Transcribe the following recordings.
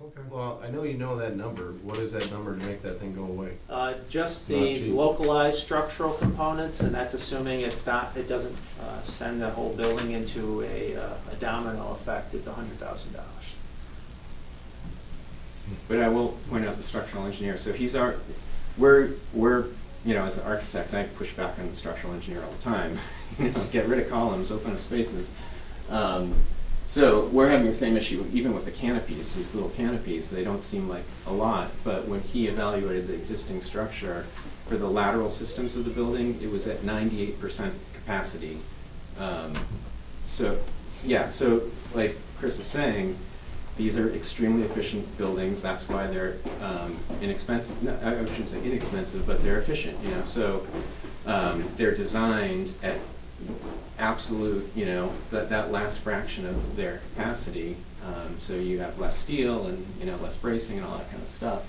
Okay. Well, I know you know that number. What is that number to make that thing go away? Just Not the cheap. localized structural components, and that's assuming it doesn't send the whole building into a domino effect. It's $100,000. But I will point out the structural engineer. So we're as an architect, I push back on the structural engineer all the time. Get rid of columns, open up spaces. So we're having the same issue even with the canopies. These little canopies, they don't seem like a lot, but when he evaluated the existing structure for the lateral systems of the building, it was at 98% capacity. So like Chris is saying, these are extremely efficient buildings. That's why they're inexpensive. No, I shouldn't say inexpensive, but they're efficient. So they're designed at absolute, that last fraction of their capacity. So you have less steel and less bracing and all that kind of stuff.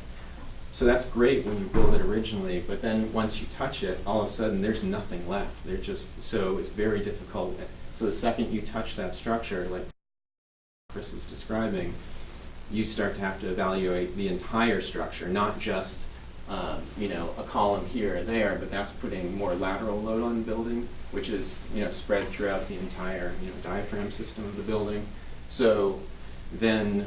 So that's great when you build it originally, but then once you touch it, all of a sudden there's nothing left. So it's very difficult. So the second you touch that structure, like Chris is describing, you start to have to evaluate the entire structure, not just a column here or there, but that's putting more lateral load on the building, which is spread throughout the entire diaphragm system of the building. So then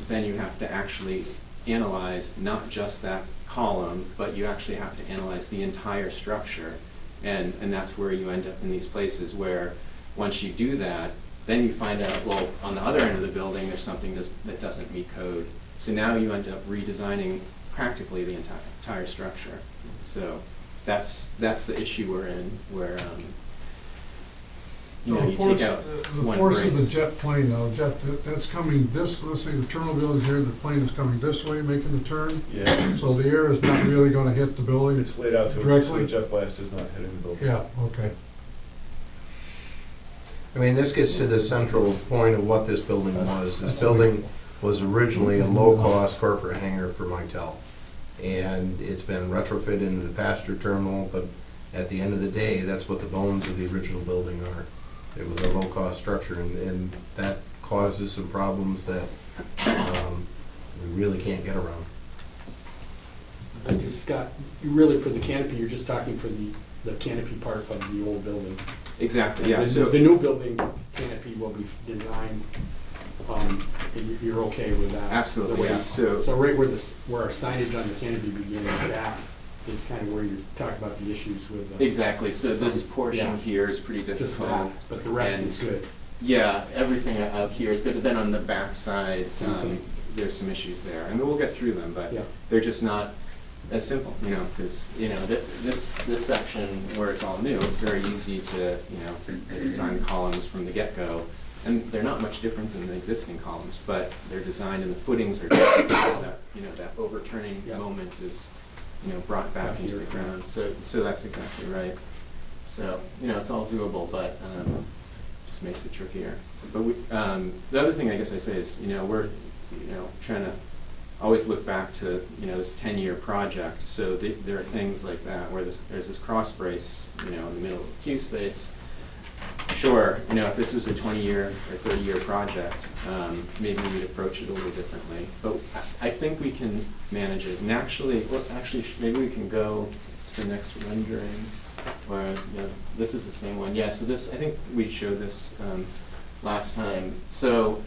you have to actually analyze not just that column, but you actually have to analyze the entire structure, and that's where you end up in these places where once you do that, then you find out, well, on the other end of the building, there's something that doesn't meet code. So now you end up redesigning practically the entire structure. So that's the issue we're in, where you take out the one force of the brace. jet plane now, Jeff, that's coming this, let's say the terminal building's here, the plane is coming this way, making the turn. Yeah. So the air is not really gonna hit the building. It's laid out to it, so Directly? the jet blast is not hitting the building. Yeah, okay. I mean, this gets to the central point of what this building was. This building was originally a low-cost corporate hangar for Mitel. And it's been retrofitted into the passenger terminal, but at the end of the day, that's what the bones of the original building are. It was a low-cost structure, and that causes some problems that we really can't get around. Scott, you really, for the canopy, you're just talking for the canopy part of the old building. Exactly, yeah. The- So The new building canopy will be designed, you're okay with that? Absolutely, The way- yeah. So right where our signage on the canopy begins, that is kind of where you're talking about the issues with the. exactly. So this portion Yeah. here is pretty Just difficult. that, but the rest And- is good. Yeah, everything out here is good, but then on the back side, Same thing. there's some issues there, and we'll get through them, but Yeah. they're just not as simple, because, this section where it's all new, it's very easy to, design columns from the get-go, and they're not much different than the existing columns, but they're designed and the footings are different, that overturning Yeah. moment is, brought back into the ground, so that's exactly right. So, it's all doable, but, just makes it trickier. But the other thing I guess I say is, we're, trying to always look back to, this 10-year project. So there are things like that where there's this cross brace, in the middle of the queue space. Sure, if this was a 20-year or 30-year project, maybe we'd approach it a little differently. But I think we can manage it. And actually, maybe we can go to the next rendering. Or this is the same one. Yeah. So this, I think we showed this last time. So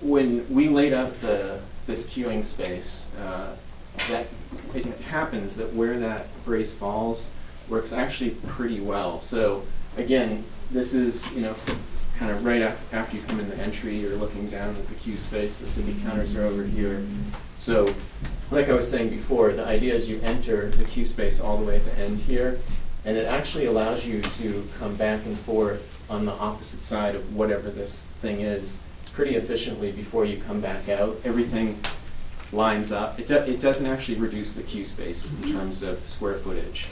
when we laid out this queuing space, that it happens that where that brace falls works actually pretty well. So again, this is kind of right after you come in the entry, you're looking down at the queue space. The ticket counters are over here. So, like I was saying before, the idea is you enter the queue space all the way at the end here, and it actually allows you to come back and forth on the opposite side of whatever this thing is pretty efficiently before you come back out. Everything lines up. It doesn't actually reduce the queue space in terms of square footage.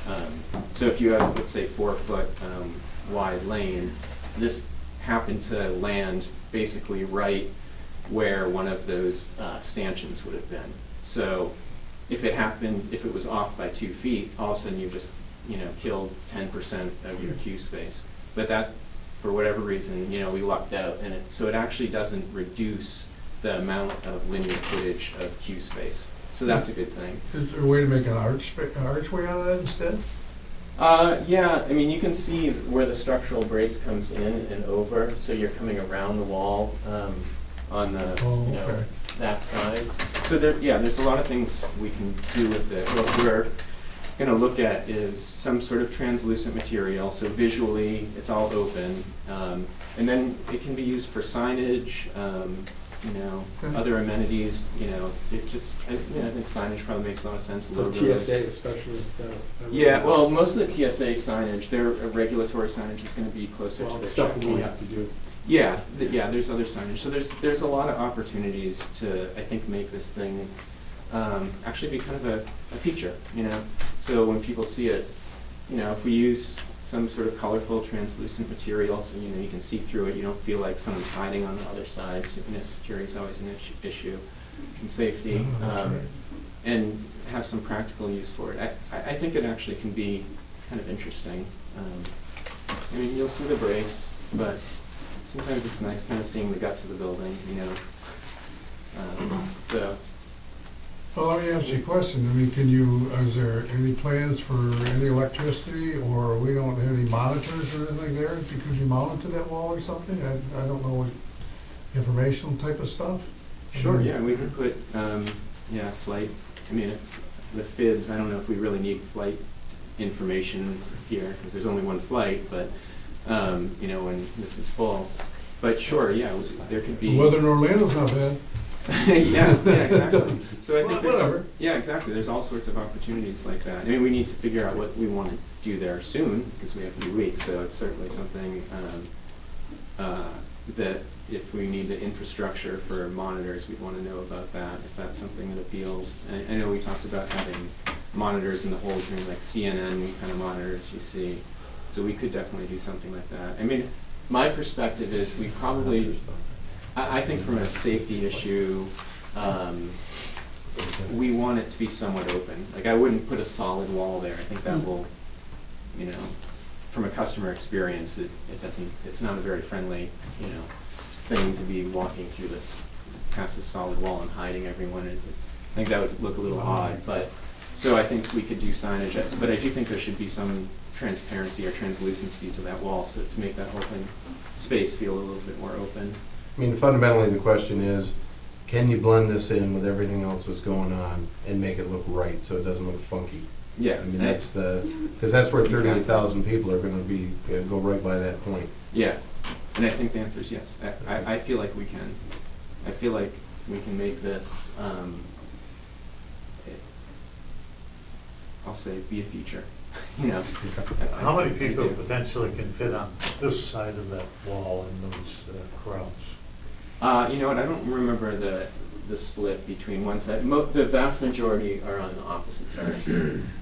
So if you have, let's say, 4-foot wide lane, this happened to land basically right where one of those stanchions would have been. So if it was off by 2 feet, all of a sudden you just killed 10% of your queue space. But that, for whatever reason, we lucked out, and so it actually doesn't reduce the amount of linear footage of queue space. So that's a good thing. Is there a way to make an archway out of that instead? Yeah, I mean, you can see where the structural brace comes in and over, so you're coming around the wall on the, Oh, you know, okay. that side. So there, yeah, there's a lot of things we can do with it. What we're going to look at is some sort of translucent material, so visually it's all open, and then it can be used for signage, you know, Okay. other amenities. You know, it just, I think signage probably makes a lot of sense. For Logos. TSA especially. Yeah, well, most of the TSA signage, their regulatory signage is going to be closer Well, to the the stuff that we checkpoint. have to do. Yeah, there's other signage. So there's a lot of opportunities to, I think, make this thing actually be kind of a feature, you know? So when people see it, you know, if we use some sort of colorful translucent material, so, you know, you can see through it, you don't feel like someone's hiding on the other side. So, you know, security is always an issue, and safety, Oh, that's right. and have some practical use for it. I think it actually can be kind of interesting. I mean, you'll see the brace, but sometimes it's nice kind of seeing the guts of the building, you know. So, Well, let me ask you a question. I mean, can you, is there any plans for any electricity, or we don't have any monitors or anything there? Could you mount it to that wall or something? I don't know what, informational type of stuff? sure, yeah, we could put, yeah, flight, I mean, the FIDS, I don't know if we really need flight information here, because there's only one flight, but, you know, when this is full. But sure, yeah, there could be. The weather in Orlando's not bad. Yeah, exactly. So I think Whatever. there's, yeah, exactly, there's all sorts of opportunities like that. I mean, we need to figure out what we want to do there soon, because we have a few weeks, so it's certainly something that if we need the infrastructure for monitors, we'd want to know about that, if that's something that appeals. And I know we talked about having monitors in the whole room, like CNN kind of monitors you see, so we could definitely do something like that. I mean, my perspective is we probably, I think from a safety issue, we want it to be somewhat open. Like, I wouldn't put a solid wall there. I think that will, you know, from a customer experience, it doesn't, it's not a very friendly, you know, thing to be walking through this, past this solid wall and hiding everyone. I think that would look a little odd, but, so I think we could do signage, but I do think there should be some transparency or translucency to that wall, so to make that whole thing, space feel a little bit more open. I mean, fundamentally, the question is, can you blend this in with everything else that's going on and make it look right, so it doesn't look funky? Yeah. I mean, that's the, because that's where 38,000 people are gonna be, go right by that point. Yeah, and I think the answer is yes. I feel like we can. I feel like we can make this, I'll say, be a feature, you know. How many I people do. potentially can fit on this side of that wall in those crowds? You know what, I don't remember the split between one side. The vast majority are on the opposite side.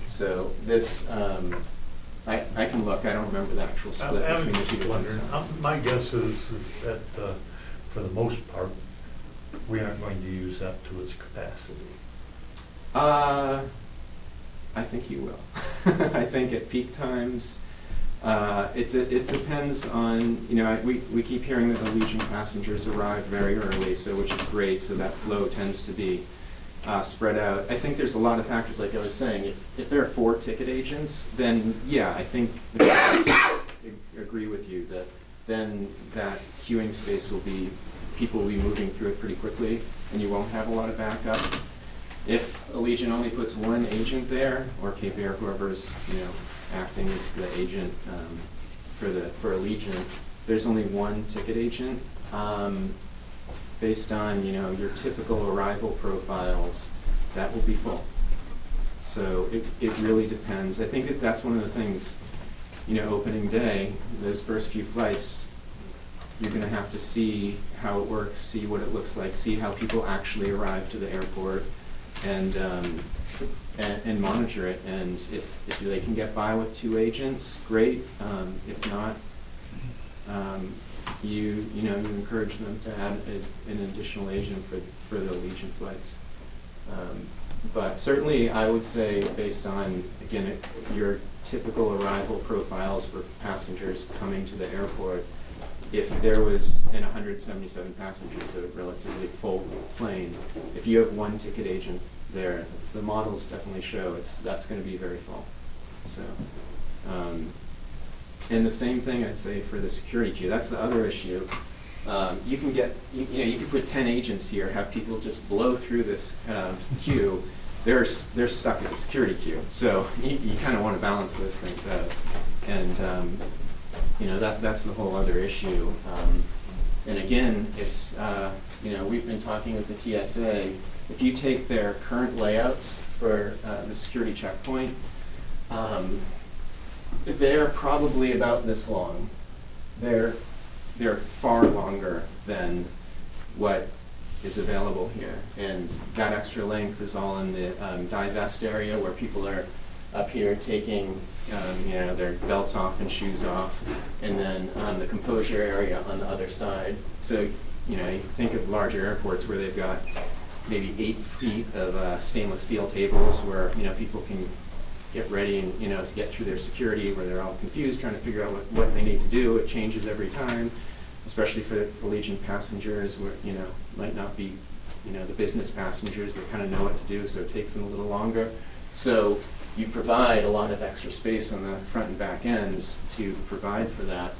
So this, I can look, I don't remember the actual split I'm between the two just different wondering, sides. my guess is that, for the most part, we aren't going to use that to its capacity. I think you will. I think at peak times, it depends on, you know, we keep hearing that the Legion passengers arrive very early, so which is great, so that flow tends to be spread out. I think there's a lot of factors, like I was saying. If there are 4 ticket agents, then yeah, I think I agree with you that then that queuing space will be, people will be moving through it pretty quickly, and you won't have a lot of backup. If Allegiant only puts 1 agent there, or Cape Air, whoever's, you know, acting as the agent for Allegiant, there's only 1 ticket agent. Based on, you know, your typical arrival profiles, that will be full. So it really depends. I think that's one of the things, you know, opening day, those first few flights, you're going to have to see how it works, see what it looks like, see how people actually arrive to the airport, and monitor it. And if they can get by with 2 agents, great. If not, you encourage them to add an additional agent for the Allegiant flights. But certainly, I would say, based on, again, your typical arrival profiles for passengers coming to the airport, if there was in 177 passengers, a relatively full plane, if you have one ticket agent there, the models definitely show that's going to be very full. So, and the same thing I'd say for the security queue. That's the other issue. You can get, you can put 10 agents here, have people just blow through this queue. They're stuck in the security queue. So you kind of want to balance those things out. And that's the whole other issue. And again, it's we've been talking with the TSA. If you take their current layouts for the security checkpoint, they're probably about this long. They're far longer than what is available here. And that extra length is all in the divest area where people are up here taking their belts off and shoes off, and then the composure area on the other side. So you think of larger airports where they've got maybe 8 feet of stainless steel tables where people can get ready and to get through their security, where they're all confused trying to figure out what they need to do. It changes every time, especially for the Allegiant passengers where might not be the business passengers that kind of know what to do, so it takes them a little longer. So you provide a lot of extra space on the front and back ends to provide for that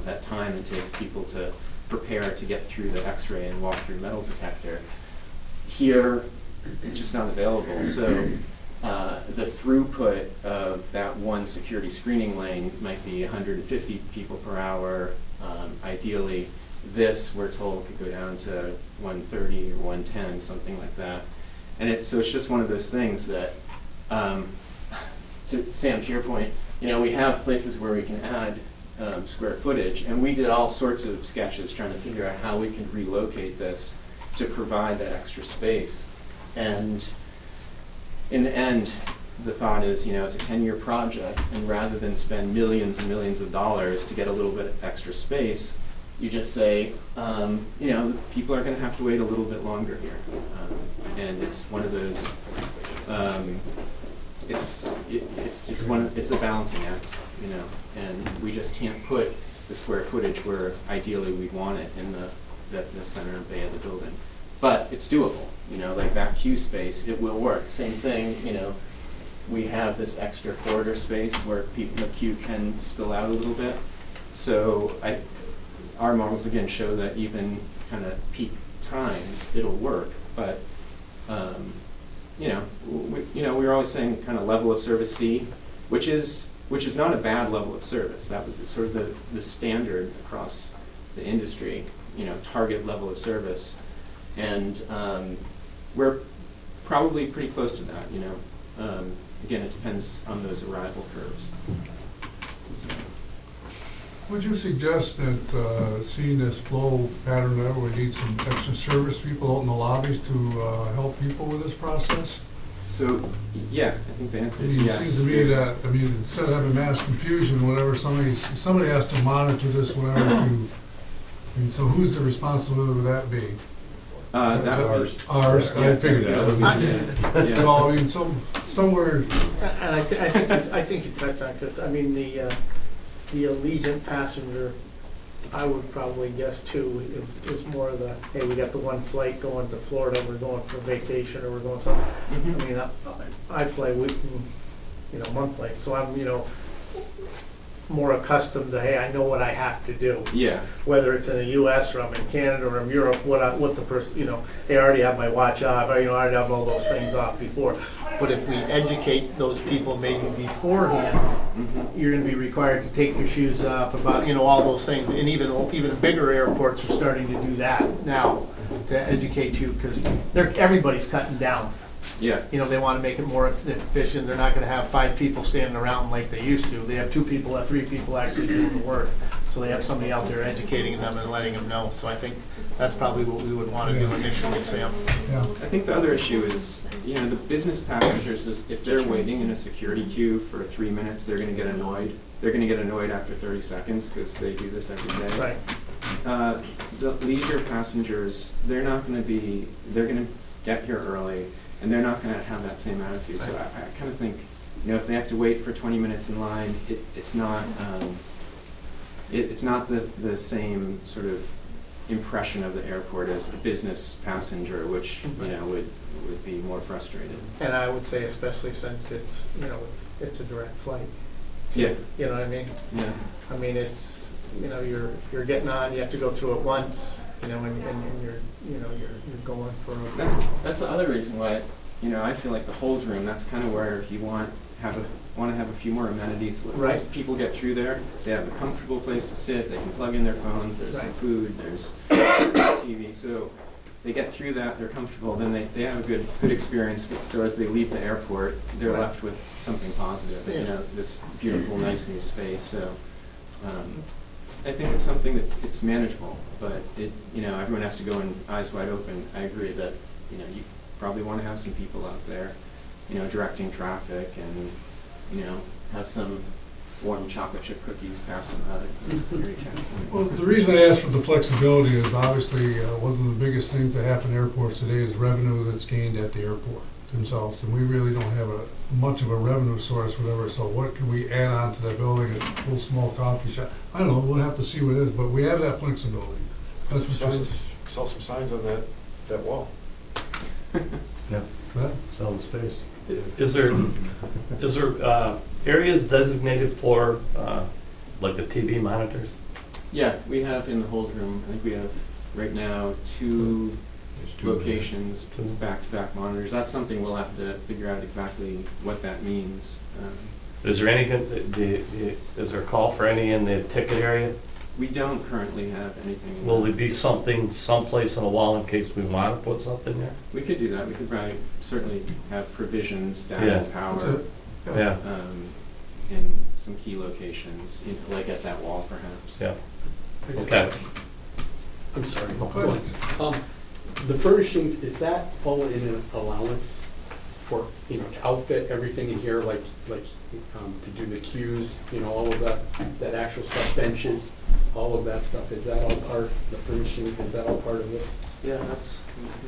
that time it takes people to prepare to get through the x-ray and walk through metal detector. Here it's just not available. So the throughput of that one security screening lane might be 150 people per hour. Ideally, this, we're told, could go down to 130 or 110, something like that. And so it's just one of those things that, Sam, to your point, we have places where we can add square footage, and we did all sorts of sketches trying to figure out how we can relocate this to provide that extra space. And in the end, the thought is, it's a 10-year project, and rather than spend millions and millions of dollars to get a little bit of extra space, you just say, people are going to have to wait a little bit longer here. And it's one of those, it's a balancing act, and we just can't put the square footage where ideally we'd want it in the center bay of the building. But it's doable, like that queue space, it will work. Same thing, we have this extra corridor space where the queue can spill out a little bit. So our models again show that even kind of peak times, it'll work. But we're always saying kind of level of service C, which is not a bad level of service. That was sort of the standard across the industry, target level of service. And we're probably pretty close to that, Again, it depends on those arrival curves. Would you suggest that, seeing this flow pattern there, we need some extra service people out in the lobbies to help people with this process? So, yeah, I think the answer I is mean, yes. it seems to me that, instead of having mass confusion, whenever somebody has to monitor this, so who's the responsibility of that be? That Ours, I figured that. Yeah. Well, somewhere, And I think you touched on, because, the Allegiant passenger, I would probably guess too, is more of the, hey, we got the one flight going to Florida, we're going for vacation, or we're going something. Mm-hmm. I fly monthly, so I'm, more accustomed to, hey, I know what I have to do. Yeah. Whether it's in the US or I'm in Canada or I'm Europe, what the person, they already have my watch off, I already have all those things off before. But if we educate those people maybe beforehand, you're gonna be required to take your shoes off, about, all those things. And even bigger airports are starting to do that now, to educate you, because everybody's cutting down. Yeah. They want to make it more efficient. They're not going to have 5 people standing around like they used to. They have 2 people, 3 people actually doing the work. So they have somebody out there educating them and letting them know. So I think that's probably what we would want to do initially, Sam. yeah. I think the other issue is, the business passengers, if they're waiting in a security queue for 3 minutes, they're going to get annoyed. They're going to get annoyed after 30 seconds because they do this every day. Right. The leisure passengers, they're going to get here early, and they're not going to have that same attitude. So I kind of think, if they have to wait for 20 minutes in line, it's not, it's not the same sort of impression of the airport as a business passenger, which, you know, would be more frustrated. And I would say especially since it's, you know, it's a direct flight. Yeah, You know what I mean? yeah. I mean, it's, you know, you're getting on, you have to go through it once, you know, and you're, you know, you're going for a. That's the other reason why, you know, I feel like the hold room, that's kind of where you want to have a few more amenities. Right. Once people get through there, they have a comfortable place to sit, they can plug in their phones, there's some Right. food, there's TV, so they get through that, they're comfortable, then they have a good experience, so as they leave the airport, they're Right. left with something positive, you Yeah. know, this beautiful, nice new space, so, I think it's something that it's manageable, but it, you know, everyone has to go in eyes wide open. I agree that, you know, you probably want to have some people out there, you know, directing traffic and, you know, have some warm chocolate chip cookies pass them out at every checkpoint. Well, the reason I asked for the flexibility is obviously, one of the biggest things that happen in airports today is revenue that's gained at the airport themselves, and we really don't have much of a revenue source, whatever, so what can we add on to that building, a little small coffee shop? I don't know, we'll have to see what it is, but we have that flexibility. That's what Signs, sell some signs on that wall. Yeah, that, sell the space. Is there areas designated for, like the TV monitors? Yeah, we have in the hold room, I think we have right now two There's two locations, Two. back-to-back monitors. That's something we'll have to figure out exactly what that means. Is there any, is there a call for any in the ticket area? We don't currently have anything in Will that. there be something someplace on the wall in case we want to put something there? We could do that. We could probably certainly have provisions down Yeah. in power. that's it. Yeah, In some key locations, you know, like at that wall perhaps. yeah, okay. I'm sorry. Go ahead. The furnishings, is that all in an allowance for, you know, to outfit everything in here, like, to do the cues, you know, all of that actual stuff, benches, all of that stuff, is that all part, the furnishing, is that all part of this? Yeah, that's.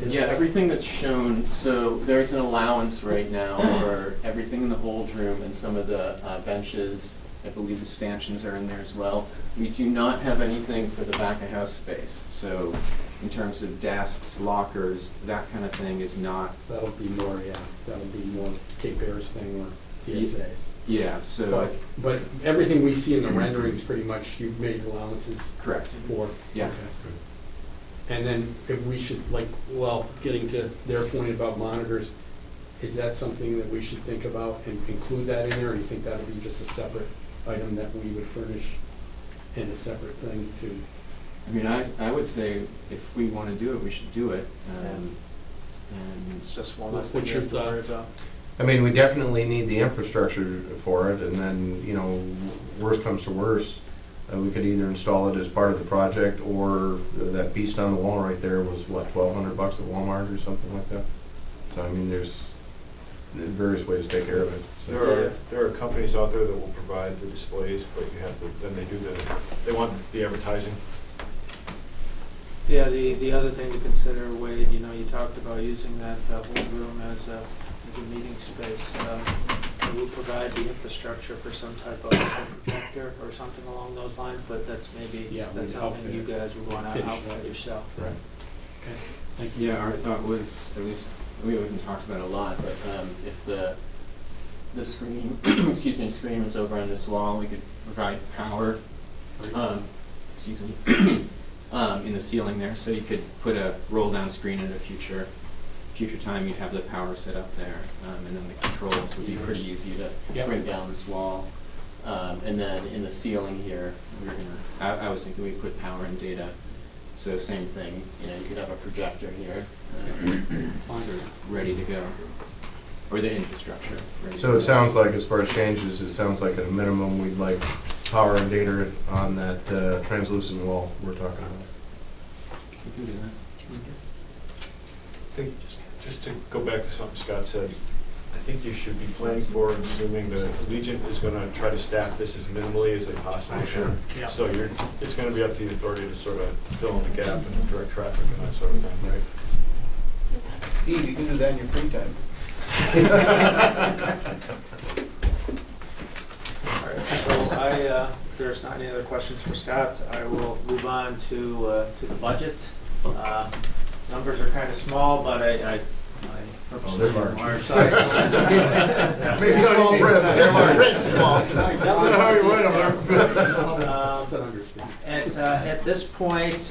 Yeah, everything that's shown, so there's an allowance right now for everything in the hold room and some of the benches. I believe the stanchions are in there as well. We do not have anything for the back of house space. So in terms of desks, lockers, that kind of thing is not, That'll be more, yeah, that'll be more Cape Airs thing or TSAs. yeah, so, But everything we see in the renderings, pretty much you've made allowances correct. for. Yeah. Okay. And then if we should, like, well, getting to their point about monitors, is that something that we should think about and include that in there, or do you think that would be just a separate item that we would furnish and a separate thing to? I mean, I would say if we want to do it, we should do it. And It's just one less thing What's you your have to worry thoughts? about. I mean, we definitely need the infrastructure for it, and then, you know, worst comes to worst, we could either install it as part of the project, or that piece on the wall right there was, what, $1,200 at Walmart or something like that? So, I mean, there's various ways to take care of it, so. There are companies out there that will provide the displays, but you have to, then they want the advertising. Yeah, the other thing to consider, Wade, you know, you talked about using that hold room as a meeting space. We'll provide the infrastructure for some type of projector or something along those lines, but that's maybe, Yeah, that's we'd something outfit you it. guys would want to Finish outfit that. yourself. Right. Okay, thank you. yeah, our thought was, at least, we haven't talked about it a lot, but if the screen, excuse me, screen was over on this wall, we could provide power, excuse me, in the ceiling there, so you could put a roll-down screen at a future time, you'd have the power set up there, and then the controls would be pretty easy to Yep. bring down this wall. And then in the ceiling here, we're gonna, I was thinking we'd put power and data, so same thing, you know, you could have a projector here, sort of ready to go, or the infrastructure. ready to So go. it sounds like, as far as changes, it sounds like at a minimum, we'd like power and data on that translucent wall we're talking about. We can do that. I think, just to go back to something Scott said, I think you should be planning for and assuming the Legion is gonna try to staff this as minimally as they possibly can. Yeah. So it's gonna be up to the authority to sort of fill in the gap and direct traffic and that sort of thing. Right. Steve, you can do that in your free time. All right, so there's not any other questions for Scott, I will move on to the budget. Numbers are kind of small, but I purposely they're large. enlarged. Small print, but they're large. That's an understatement. At this point,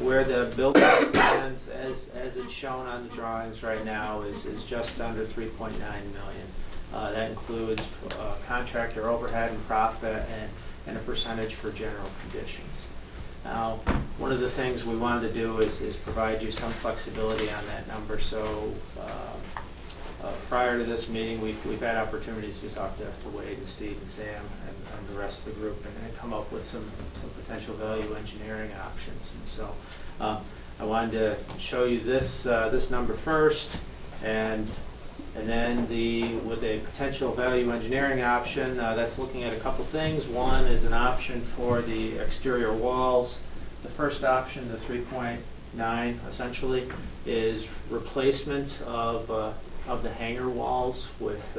where the building stands, as it's shown on the drawings right now, is just under 3.9 million. That includes contractor overhead and profit and a percentage for general conditions. Now, one of the things we wanted to do is provide you some flexibility on that number. So prior to this meeting, we've had opportunities to talk to Wade and Steve and Sam and the rest of the group and come up with some potential value engineering options. And so I wanted to show you this number first, and then with a potential value engineering option that's looking at a couple things. One is an option for the exterior walls. The first option, the 3.9, essentially, is replacement of the hangar walls with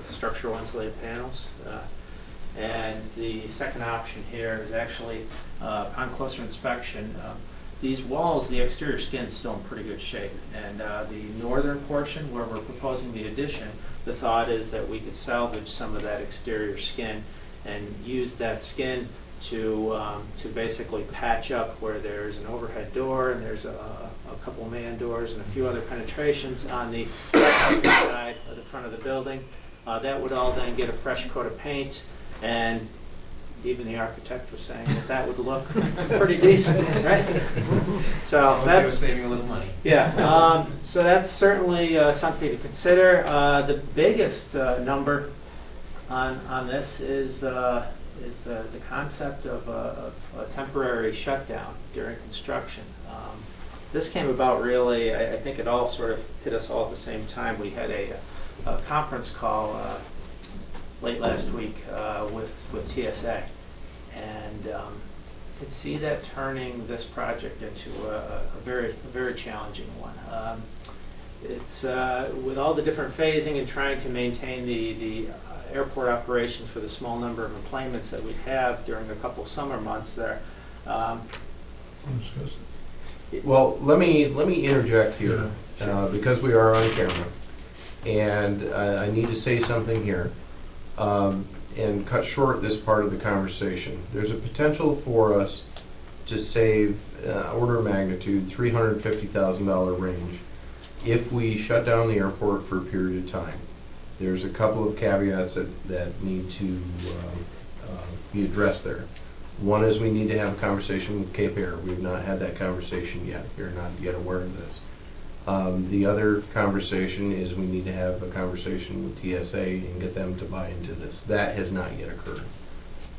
structural insulated panels. And the second option here is actually, on closer inspection, these walls, the exterior skin is still in pretty good shape. And the northern portion where we're proposing the addition, the thought is that we could salvage some of that exterior skin and use that skin to basically patch up where there's an overhead door and there's a couple man doors and a few other penetrations on the side of the front of the building. That would all then get a fresh coat of paint, and even the architect was saying that would look pretty decent, right? So that's saving a little money. Yeah. So that's certainly something to consider. The biggest number on this is the concept of a temporary shutdown during construction. This came about really, I think it all sort of hit us all at the same time. We had a conference call late last week with TSA, and could see that turning this project into a very challenging one. It's with all the different phasing and trying to maintain the airport operations for the small number of enplanements that we'd have during a couple summer months there. Well, let me interject here, because we are on camera, and I need to say something here, and cut short this part of the conversation. There's a potential for us to save order of magnitude $350,000 range if we shut down the airport for a period of time. There's a couple of caveats that need to be addressed there. One is we need to have a conversation with Cape Air. We've not had that conversation yet. You're not yet aware of this. The other conversation is we need to have a conversation with TSA and get them to buy into this. That has not yet occurred.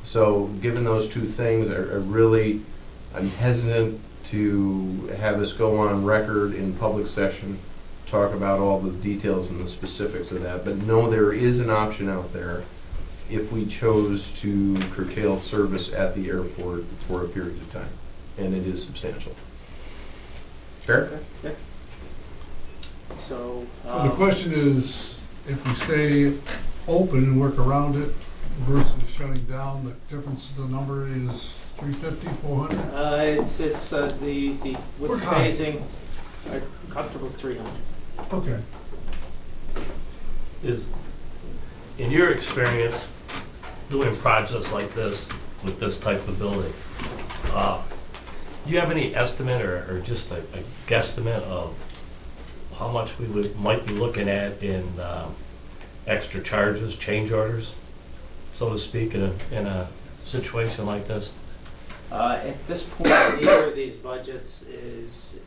So given those two things, I'm hesitant to have us go on record in public session, talk about all the details and the specifics of that, but no, there is an option out there if we chose to curtail service at the airport for a period of time, and it is substantial. Fair? Yeah. So The question is, if we stay open and work around it versus shutting down, the difference, the number is 350, 400? it's the with We're high. phasing, I'm comfortable with 300. Okay. Is, in your experience, doing projects like this with this type of building, do you have any estimate or just a guesstimate of how much we might be looking at in extra charges, change orders, so to speak, in a situation like this? At this point, neither of these budgets is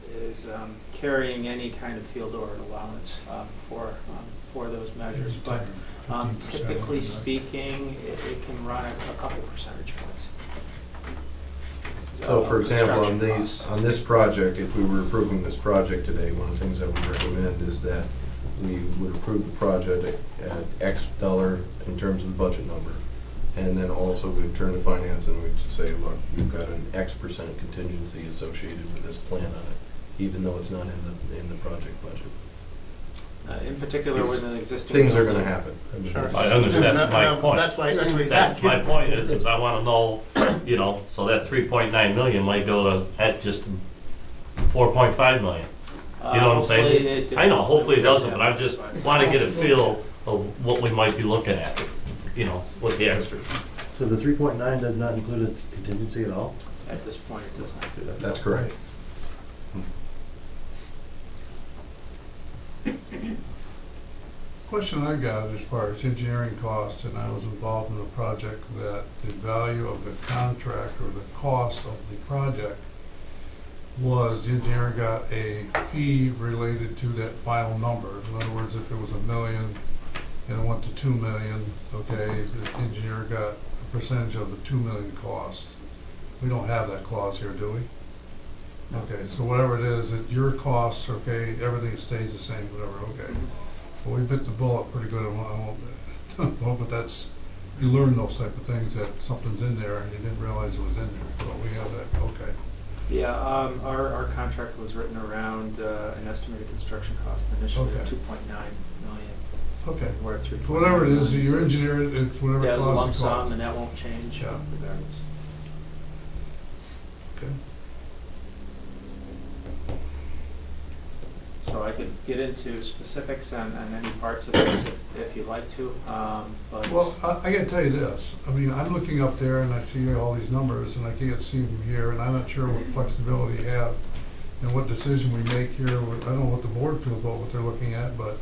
carrying any kind of field order allowance for those measures. But 15% typically of that. speaking, it can run a couple percentage points. So for example, Construction costs. on this project, if we were approving this project today, one of the things I would recommend is that we would approve the project at X dollar in terms of the budget number. And then also we'd turn to finance and we'd say, look, we've got an X% contingency associated with this plan on it, even though it's not in the project budget. In particular with an existing. Things are building. gonna happen. Sure. I understand, that's my point. That's why he's That's my asking. point is I wanna know, you know, so that 3.9 million might go to, at just 4.5 million. You know what I'm saying? Hopefully it- I know, hopefully it doesn't, but I just wanna get a feel of what we might be looking at, you know, with the extras. So the 3.9 does not include a contingency at all? At this point, it does not do that. That's correct. Question I got as far as engineering costs, and I was involved in a project that the value of the contract or the cost of the project was the engineer got a fee related to that final number. In other words, if it was $1 million and it went to $2 million, okay, the engineer got a percentage of the $2 million cost. We don't have that clause here, do we? Okay, so whatever it is, at your costs, okay, everything stays the same, whatever, okay. Well, we bit the bullet pretty good, well, but that's, you learn those type of things, that something's in there and you didn't realize it was in there, so we have that, okay. Yeah, our contract was written around an estimated construction cost initially of Okay. 2.9 million. Okay, We're at 3.9. whatever it is, your engineer, it's whatever Yeah, it it was a lump costs, it sum, costs. and that won't change Yeah. regardless. Okay. So I could get into specifics on any parts of this if you'd like to, but. Well, I gotta tell you this, I mean, I'm looking up there and I see all these numbers and I can't see them here, and I'm not sure what flexibility you have and what decision we make here. I don't know what the board feels about what they're looking at, but,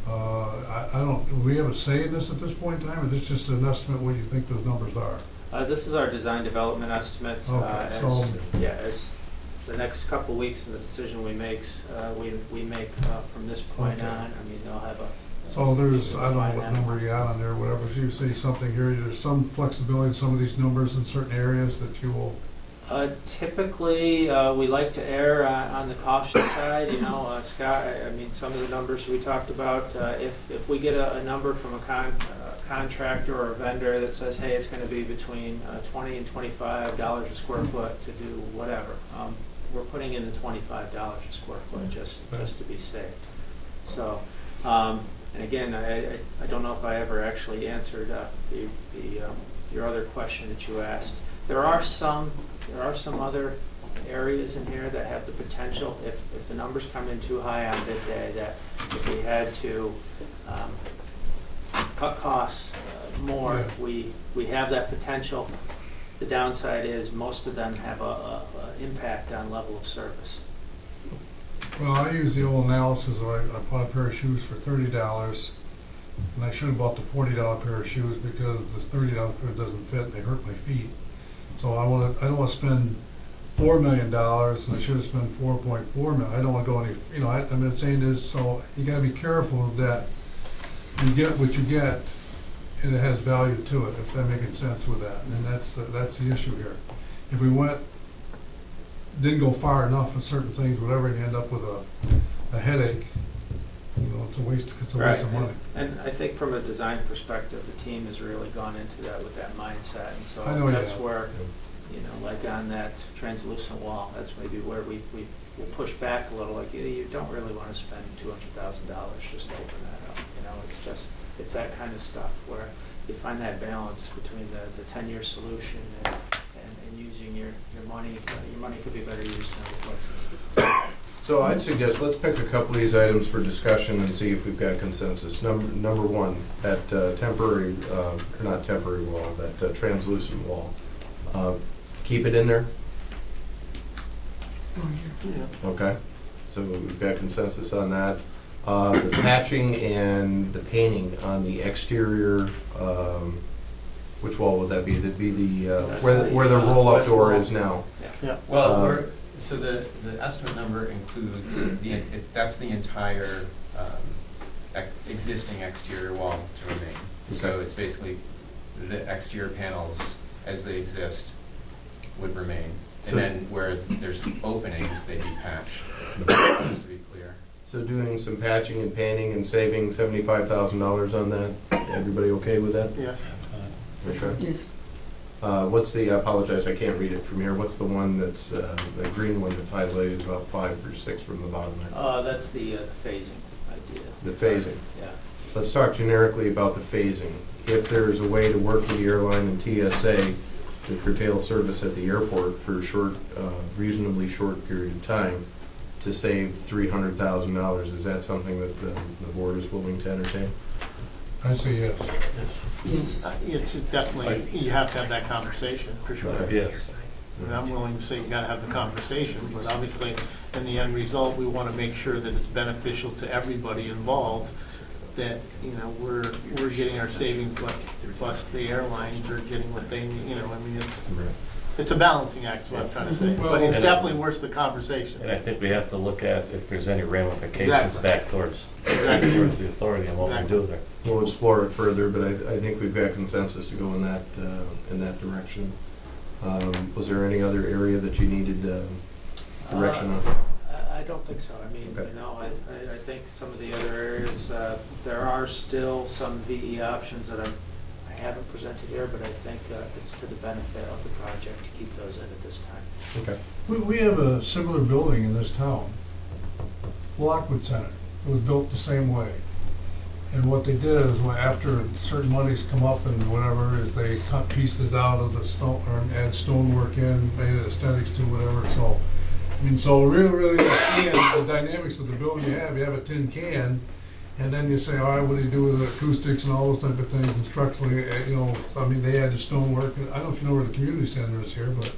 I don't, do we have a say in this at this point in time, or this just an estimate what you think those numbers are? This is our design development estimate. Okay, so- As the next couple weeks and the decision we make from this point Okay. on, I mean, they'll have a. So there's, I don't know what Define that. number you got on there, whatever, if you say something here, there's some flexibility in some of these numbers in certain areas that you will, Typically, we like to err on the caution side, you know, Scott, I mean, some of the numbers we talked about, if we get a number from a contractor or a vendor that says, hey, it's gonna be between $20 and $25 a square foot to do whatever, we're putting in the $25 a square foot just to be safe. So, and again, I don't know if I ever actually answered your other question that you asked. There are some other areas in here that have the potential, if the numbers come in too high on bid day, that if we had to cut costs more, Yeah. we have that potential. The downside is most of them have a impact on level of service. well, I use the old analysis of I bought a pair of shoes for $30, and I should have bought the $40 pair of shoes because the $30 pair doesn't fit, they hurt my feet. So I don't wanna spend $4 million, and I should have spent 4.4 million, I don't wanna go any, you know, I'm saying is, so you gotta be careful that you get what you get, and it has value to it, if that making sense with that, and that's the issue here. If we didn't go far enough with certain things, whatever, and you end up with a headache, you know, it's a waste of Right. money. And I think from a design perspective, the team has really gone into that with that mindset, and so I know you that's have. where, you know, like on that translucent wall, that's maybe where we will push back a little, like, you don't really want to spend $200,000 just to open that up, you know, it's that kind of stuff where you find that balance between the 10-year solution and using your money could be better used in other places. So I'd suggest, let's pick a couple of these items for discussion and see if we've got consensus. Number one, that temporary, or not temporary wall, that translucent wall. Keep it in there? Okay, so we've got consensus on that. The patching and the painting on the exterior, which wall would that be? That'd be where the roll-up door is now. Yeah. Well, Uh, so the estimate number includes, that's the entire existing exterior wall to remain. So Okay. it's basically the exterior panels as they exist would remain. So- And then where there's openings, they'd be patched, just to be clear. So doing some patching and painting and saving $75,000 on that, everybody okay with that? Yes. Okay. Yes. What's the, I apologize, I can't read it from here, what's the one that's, the green one that's highlighted about 5 or 6 from the bottom there? That's the phasing idea. The phasing. Yeah. Let's talk generically about the phasing. If there's a way to work with the airline and TSA to curtail service at the airport for a short, reasonably short period of time to save $300,000, is that something that the board is willing to entertain? I say yes. It's definitely, you have to have that conversation, for sure. Yes. And I'm willing to say you gotta have the conversation, but obviously, in the end result, we wanna make sure that it's beneficial to everybody involved, that, you know, we're getting our savings, but plus the airlines are getting what they, you know, I mean, it's a balancing act, is what I'm trying to say. But it's definitely worth the conversation. And I think we have to look at if there's any ramifications Exactly. back towards Exactly. the authority and what we do there. We'll explore it further, but I think we've got consensus to go in that direction. Was there any other area that you needed direction on? I don't think so. I mean, Okay. you know, I think some of the other areas, there are still some VE options that I haven't presented here, but I think it's to the benefit of the project to keep those in at this time. Okay. We have a similar building in this town, Lockwood Center. It was built the same way. And what they did is, after certain monies come up and whatever, is they cut pieces out of the stone, or add stonework in, made it aesthetics to whatever, so. I mean, so really understand the dynamics of the building you have a tin can, and then you say, all right, what do you do with the acoustics and all those type of things, and structurally, you know, I mean, they added stonework. I don't know if you know where the community center is here, but,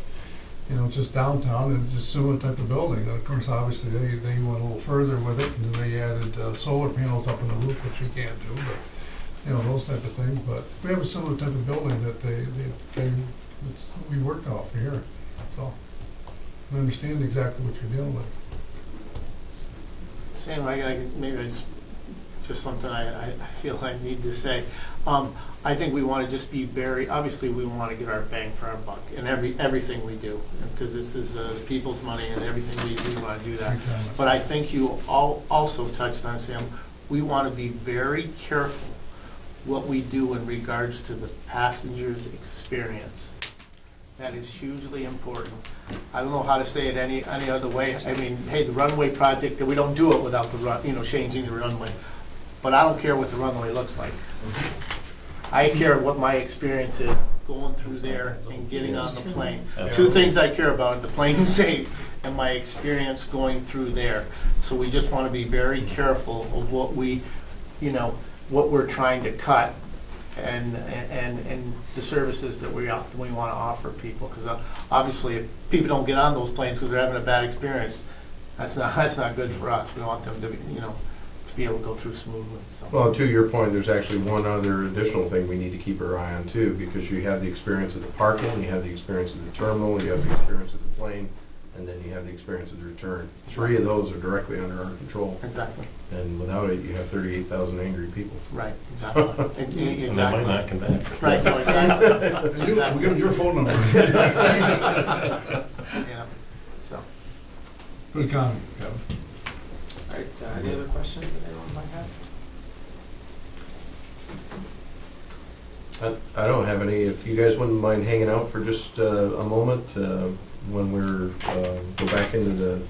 you know, it's just downtown, and just similar type of building. And of course, obviously, they went a little further with it, and then they added solar panels up on the roof, which we can't do, but, you know, those type of things. But we have a similar type of building that we worked off here, so I understand exactly what you're dealing with. Sam, maybe it's just something I feel I need to say. I think we want to just be obviously we want to get our bang for our buck in everything we do, because this is people's money and everything we want to do that. But I think you also touched on, Sam, we want to be very careful what we do in regards to the passenger's experience. That is hugely important. I don't know how to say it any other way. I mean, hey, the runway project, we don't do it without changing the runway. But I don't care what the runway looks like. I care what my experience is going through there and getting on the plane. Two things I care about, the plane safe and my experience going through there. So we just want to be very careful of what we're trying to cut and the services that we want to offer people. Because obviously, if people don't get on those planes because they're having a bad experience, that's not good for us. We want them to be able to go through smoothly. So. Well, to your point, there's actually one other additional thing we need to keep our eye on too, because you have the experience of the parking, you have the experience of the terminal, you have the experience of the plane, and then you have the experience of the return. Three of those are directly under our control. Exactly. And without it, you have 38,000 angry people. Right, exactly. Exactly. And they might not come back. Right, so exactly. And we'll give them your phone number. So. Good comment, Kevin. All right, any other questions that anyone might have? I don't have any. If you guys wouldn't mind hanging out for just a moment when we're go back into the,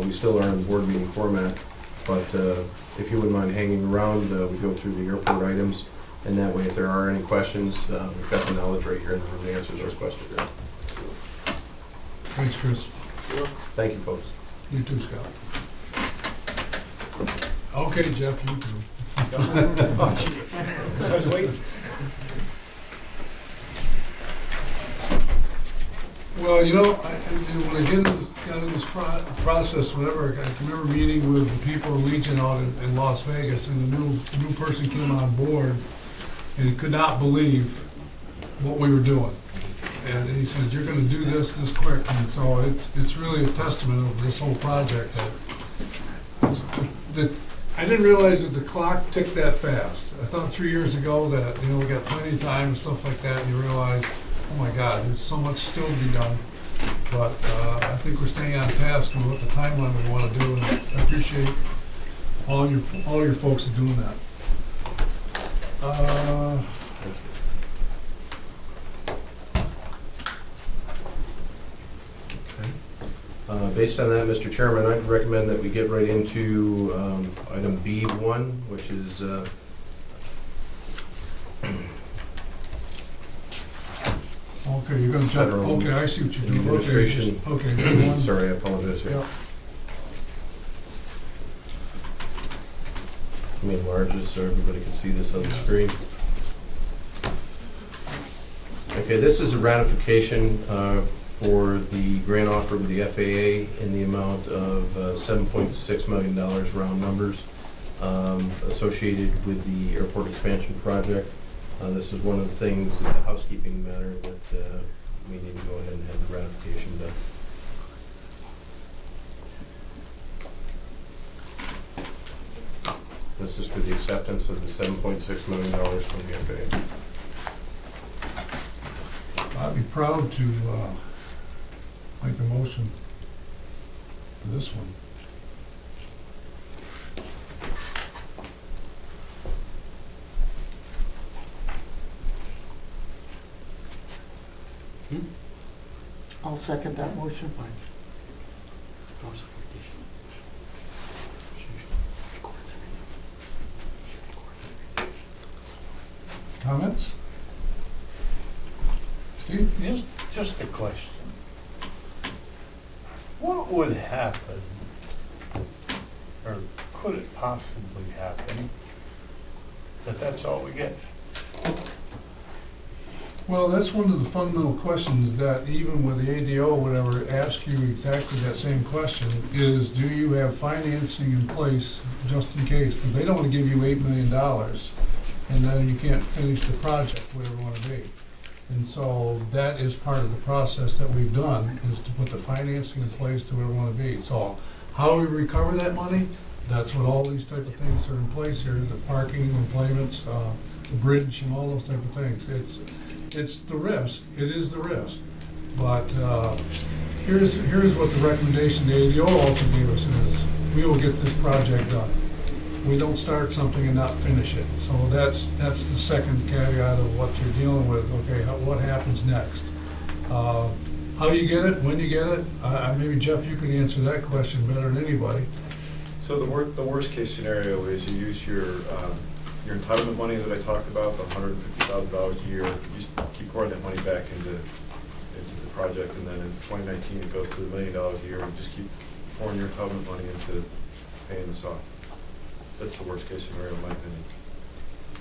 we still are in board meeting format, but if you wouldn't mind hanging around, we go through the airport items, and that way if there are any questions, we've got the knowledge right here in the room to answer those questions. Thanks, Chris. Thank you, folks. You too, Scott. Okay, Jeff, you too. I was waiting. Well, you know, when I got in this process, whatever, I can remember meeting with the people of Legion out in Las Vegas, and the new person came on board, and he could not believe what we were doing. And he said, "You're going to do this quick," and so it's really a testament of this whole project that I didn't realize that the clock ticked that fast. I thought 3 years ago that we got plenty of time and stuff like that, and you realize, oh my God, there's so much still to be done. But I think we're staying on task with what the timeline we want to do, and I appreciate all your folks are doing that. Based on that, Mr. Chairman, I'd recommend that we get right into item B1, which is Okay, you're gonna jump, Federal okay, I see what you're doing. Okay, administration. Okay, good one. Sorry, I apologize here. Yeah. Let me enlarge this so everybody can see this on the screen. Okay, this is a ratification for the grant offer with the FAA in the amount of $7.6 million, round numbers, associated with the airport expansion project. This is one of the things, it's a housekeeping matter that we need to go ahead and have the ratification done. This is for the acceptance of the $7.6 million from the FAA. I'd be proud to make a motion for this one. I'll second that motion. Fine. Comments? Steve? Just a question. What would happen, or could it possibly happen, that that's all we get? Well, that's one of the fundamental questions that even with the ADO, whatever, ask you exactly that same question, is do you have financing in place just in case? Because they don't want to give you $8 million and then you can't finish the project, whatever you want to be. And so that is part of the process that we've done, is to put the financing in place to where we want to be. So how we recover that money, that's what all these type of things are in place here, the parking, employments, the bridge and all those type of things. It's the risk, it is the risk. But here's what the recommendation the ADO also gave us is, we will get this project done. We don't start something and not finish it. So that's the second caveat of what you're dealing with. Okay, what happens next? How you get it, when you get it, maybe Jeff, you can answer that question better than anybody. So the worst case scenario is you use your entitlement money that I talked about, the $150,000 a year, you just keep pouring that money back into the project, and then in 2019 it goes to $1 million a year, and just keep pouring your entitlement money into paying this off. That's the worst case scenario in my opinion.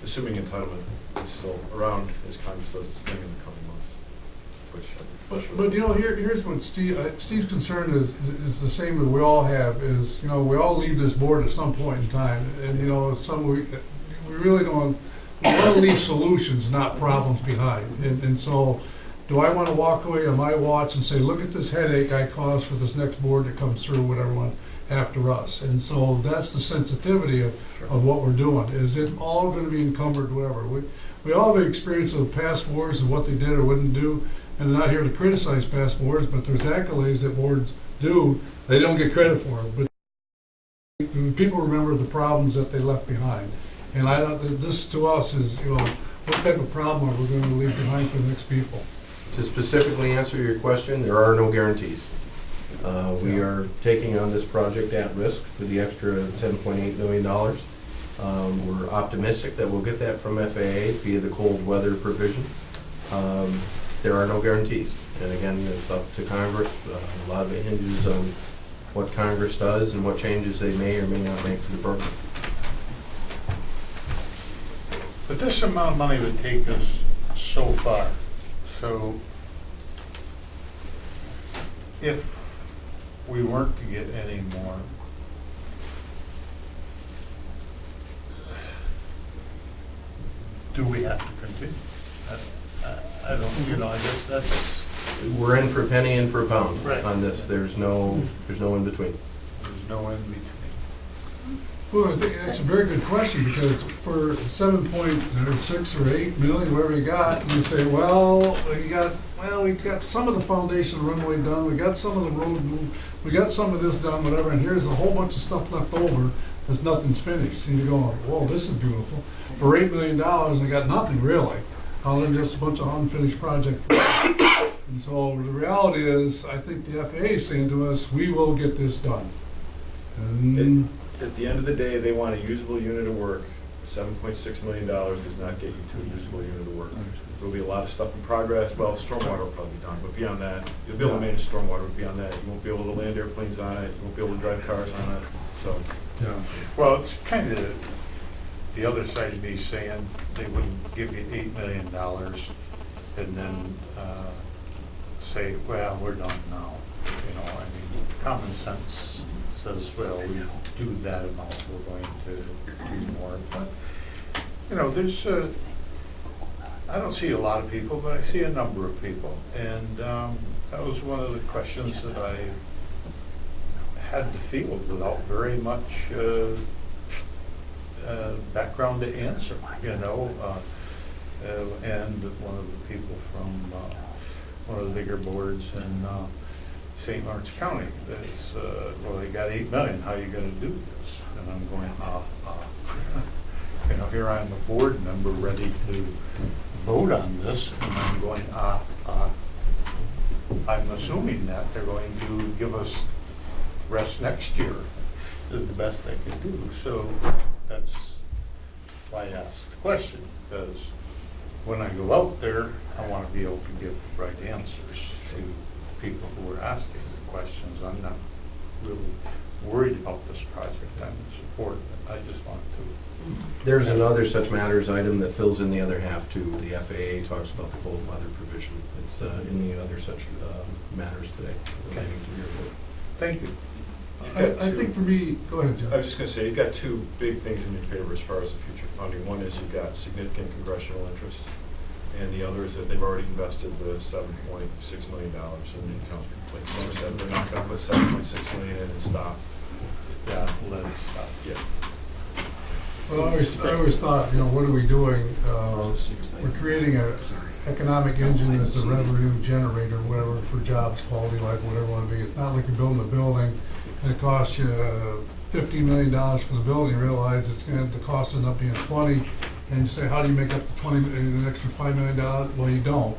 Assuming entitlement is still around as Congress does its thing in the coming months. Which But you know, here's what Steve's concern is the same that we all have, is, you know, we all leave this board at some point in time, and, you know, we really don't, we want to leave solutions, not problems behind. And so, do I want to walk away on my watch and say, look at this headache I caused for this next board that comes through, whatever one, after us? And so that's the sensitivity of what we're doing. Is it all going to be encumbered, whatever? We all have experience of past boards and what they did or wouldn't do, and I'm not here to criticize past boards, but there's accolades that boards do, they don't get credit for. But people remember the problems that they left behind. And this to us is, you know, what type of problem are we going to leave behind for the next people? To specifically answer your question, there are no guarantees. We are taking on this project at risk for the extra $10.8 million. We're optimistic that we'll get that from FAA via the cold weather provision. There are no guarantees. And again, it's up to Congress. A lot of it hinges on what Congress does and what changes they may or may not make to the program. But this amount of money would take us so far. So if we weren't to get any more, do we have to continue? I don't, you know, I guess that's, We're in for a penny, in for a pound Right. on this. There's no in between. there's no in between. Well, I think that's a very good question, because for 7.6 or 8 million, whatever you got, you say, we got some of the foundation runway done, we got some of the road moved, we got some of this done, whatever, and here's a whole bunch of stuff left over because nothing's finished. And you're going, whoa, this is beautiful. For $8 million, I got nothing really, other than just a bunch of unfinished projects. And And so the reality is, I think the FAA is saying to us, we will get this done. And At the end of the day, they want a usable unit of work. $7.6 million does not get you to a usable unit of work. There'll be a lot of stuff in progress. Well, stormwater will probably be done, but beyond that, you'll be able to manage stormwater. But beyond that, you won't be able to land airplanes on it. You won't be able to drive cars on it. So, yeah. Well, it's kind of the other side of me saying they wouldn't give you $8 million and then say, well, we're done now. You know, I mean, common sense says, well, we do that amount, we're going to do more. But, you know, there's, I don't see a lot of people, but I see a number of people. And that was one of the questions that I had to field without very much background to answer, you know. And one of the people from one of the bigger boards in St. Lawrence County is, well, they got 8 million, how are you gonna do this? And I'm going, you know, here I'm a board member ready to vote on this, and I'm going, I'm assuming that they're going to give us rest next year is the best they can do. So that's why I asked the question, because when I go out there, I want to be able to give the right answers to people who are asking the questions. I'm not really worried about this project. I'm in support of it. I just want to. There's another such matters item that fills in the other half too. The FAA talks about the cold weather provision. It's in the other such matters today relating to your vote. Thank you. I think for me, go ahead, John. I was just going to say, you've got two big things in your favor as far as the future funding. One is you've got significant congressional interest, and the other is that they've already invested the $7.6 million in the account. Like Summer said, they're not going to put $7.6 million in and stop. Yeah, let us stop. Yeah. Well, I always thought, you know, what are we doing? We're creating an economic engine as a revenue generator, whatever, for jobs, quality of life, whatever it want to be. It's not like you're building a building and it costs you $15 million for the building. You realize it's going to cost end up being 20, and you say, how do you make up the an extra $5 million? Well, you don't.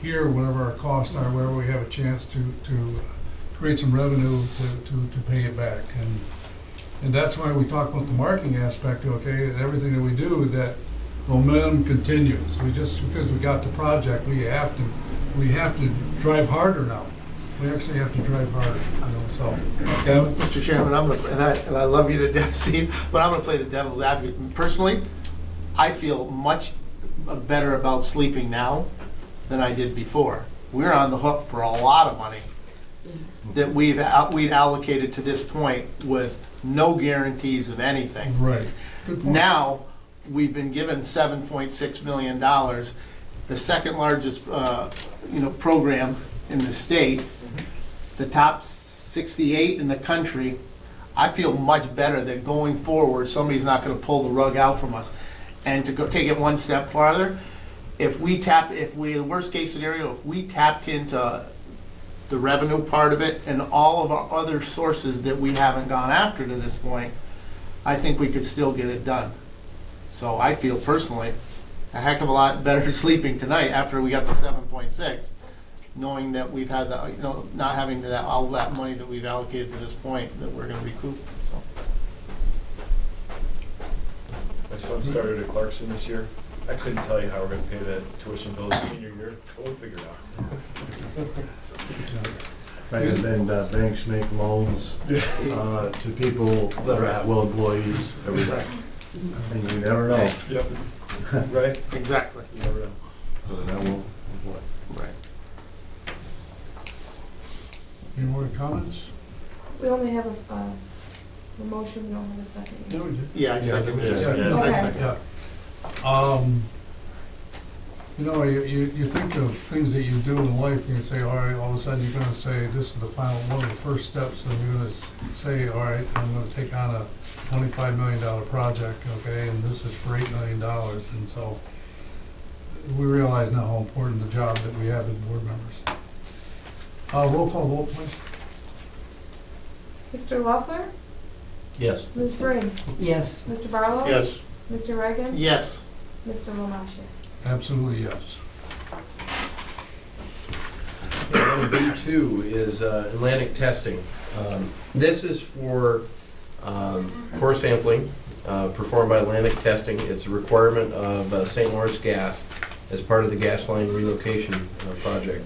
Here, whatever our costs are, wherever we have a chance to create some revenue to pay it back. And that's why we talk about the marketing aspect, okay, and everything that we do, that momentum continues. We just, because we got the project, we have to drive harder now. We actually have to drive harder, you know, so. Kevin? Mr. Chairman, and I love you to death, Steve, but I'm gonna play the devil's advocate. Personally, I feel much better about sleeping now than I did before. We're on the hook for a lot of money that we'd allocated to this point with no guarantees of anything. Right. Good point. Now, we've been given $7.6 million, the second largest, program in the state, the top 68 in the country. I feel much better that going forward, somebody's not gonna pull the rug out from us. And to go take it one step farther, worst case scenario, if we tapped into the revenue part of it and all of our other sources that we haven't gone after to this point, I think we could still get it done. So I feel personally a heck of a lot better sleeping tonight after we got the 7.6, knowing that we've had the, not having all that money that we've allocated to this point that we're gonna recoup, so. My son started at Clarkson this year. I couldn't tell you how we're going to pay that tuition bill his senior year. We'll figure it out. Right, and banks make loans to people that are at-will employees every day. And you never know. Yep. Right? Exactly. You never know. With an at-will employee. Right. Any more comments? We only have a motion, we don't have a second. No, we did. Yeah, I second Yeah, this. yeah, yeah. I second. Yeah. You think of things that you do in life, and you say, all right, all of a sudden you're gonna say, this is the final, one of the first steps, and you're gonna say, all right, I'm gonna take on a $25 million project, okay, and this is for $8 million, and so we realize now how important the job that we have as board members. Roll call vote, please. Mr. Loeffler? Yes. Ms. Breen? Yes. Mr. Barlow? Yes. Mr. Reagan? Yes. Mr. Lomashe? Absolutely, yes. item B2 is Atlantic testing. This is for core sampling performed by Atlantic Testing. It's a requirement of St. Lawrence Gas as part of the gas line relocation project.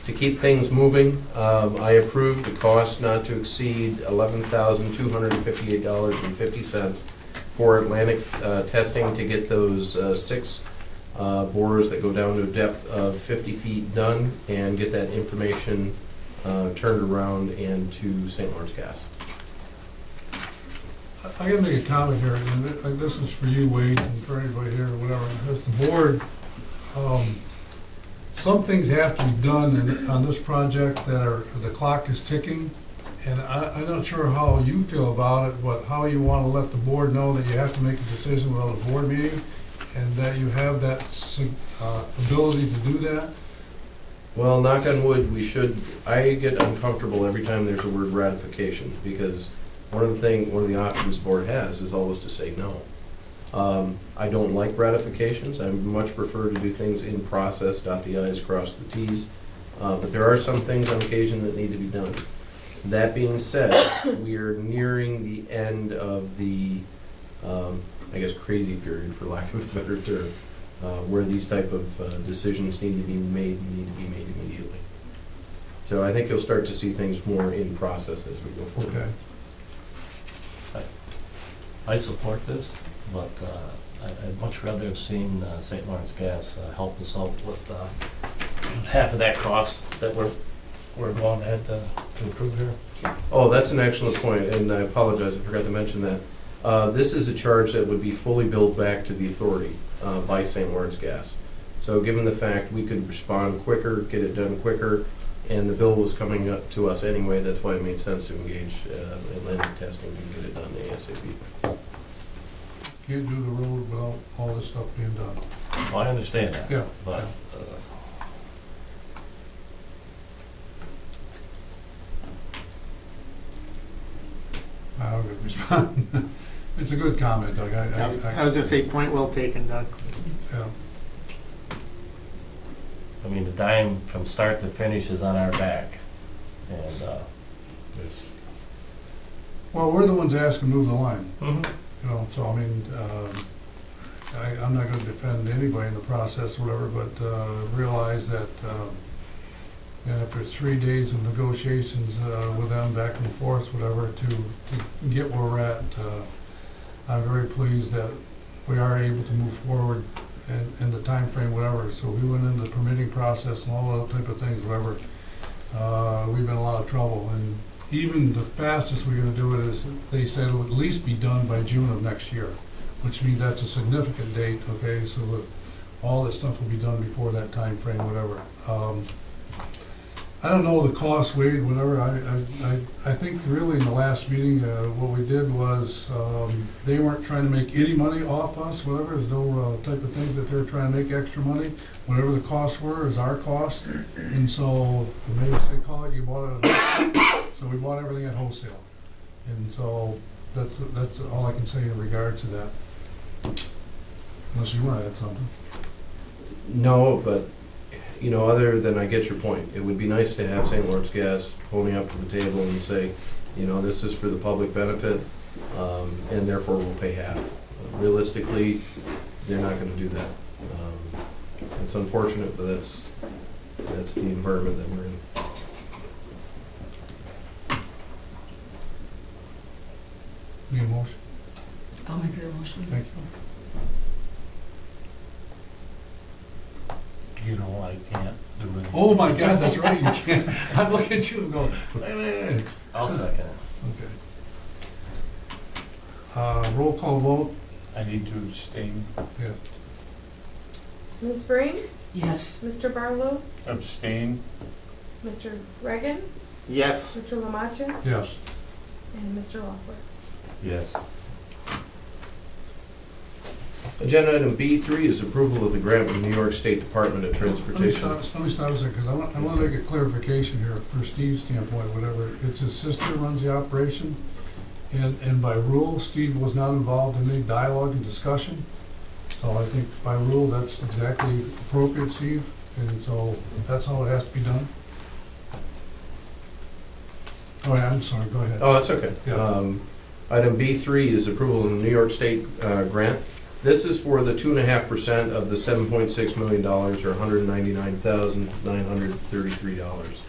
To keep things moving, I approved a cost not to exceed $11,258.50 for Atlantic testing to get those 6 borers that go down to a depth of 50 feet done and get that information turned around and to St. Lawrence Gas. I gotta make a comment here, and this is for you, Wade, and for anybody here, or whatever, as the board, some things have to be done on this project the clock is ticking, and I'm not sure how you feel about it, but how you wanna let the board know that you have to make a decision without a board meeting, and that you have that ability to do that. Well, knock on wood, I get uncomfortable every time there's a word ratification, because one of the options the board has is always to say no. I don't like ratifications. I much prefer to do things in process, dot the i's, cross the t's. But there are some things on occasion that need to be done. That being said, we are nearing the end of the, I guess, crazy period, for lack of a better term, where these type of decisions need to be made immediately. So I think you'll start to see things more in process as we go forward. Okay. I support this, but I'd much rather have seen St. Lawrence Gas help us out with half of that cost that we're going ahead to improve here. Oh, that's an excellent point, and I apologize, I forgot to mention that. This is a charge that would be fully billed back to the authority by St. Lawrence Gas. So given the fact we could respond quicker, get it done quicker, and the bill was coming up to us anyway, that's why it made sense to engage Atlantic Testing to get it done ASAP. Can't do the road without all this stuff being done. Well, I understand that. Yeah. But I don't get respond. It's a good comment, Doug. I was gonna say, point well taken, Doug. Yeah. I mean, the dime from start to finish is on our back, and Well, we're the ones asking to move the line, mhm. you know, so I mean, I'm not gonna defend anybody in the process or whatever, but realize that after 3 days of negotiations with them back and forth, whatever, to get where we're at, I'm very pleased that we are able to move forward in the time frame, whatever. So we went into the permitting process and all those type of things, whatever. We've been in a lot of trouble, and even the fastest we're gonna do it is, they said it would at least be done by June of next year, which means that's a significant date, okay? So all this stuff will be done before that time frame, whatever. I don't know the cost, Wade, whatever. I think really in the last meeting, what we did was, they weren't trying to make any money off us, whatever. There's no type of things that they're trying to make extra money. Whatever the costs were is our cost. And so, maybe they call it, you bought it at, so we bought everything at wholesale. And so, that's all I can say in regard to that. Unless you want to add something. No, but, you know, other than I get your point, it would be nice to have St. Lawrence Gas pony up to the table and say, you know, this is for the public benefit, and therefore we'll pay half. Realistically, they're not gonna do that. It's unfortunate, but that's the environment that we're in. Need a motion? I'll make that motion. Thank you. You know, I can't do it. Oh my God, that's right, you can't. I'm looking at you and going, wait a minute. I'll second it. Okay. Roll call vote, I need to abstain. yeah. Ms. Breen, Yes. Mr. Barlow, Abstain? Mr. Reagan, Yes. Mr. Lamacha, Yes. and Mr. Lockwood. Yes. Agenda item B3 is approval of the grant from the New York State Department of Let me Transportation. stop a second, because I want to make a clarification here for Steve's standpoint, whatever. It's his sister runs the operation, and by rule, Steve was not involved in any dialogue and discussion. So I think by rule, that's exactly appropriate, Steve, and so that's how it has to be done. Oh, yeah, I'm sorry, go ahead. Oh, that's okay. Yeah. Item B3 is approval of the New York State grant. This is for the 2.5% of the $7.6 million, or $199,933.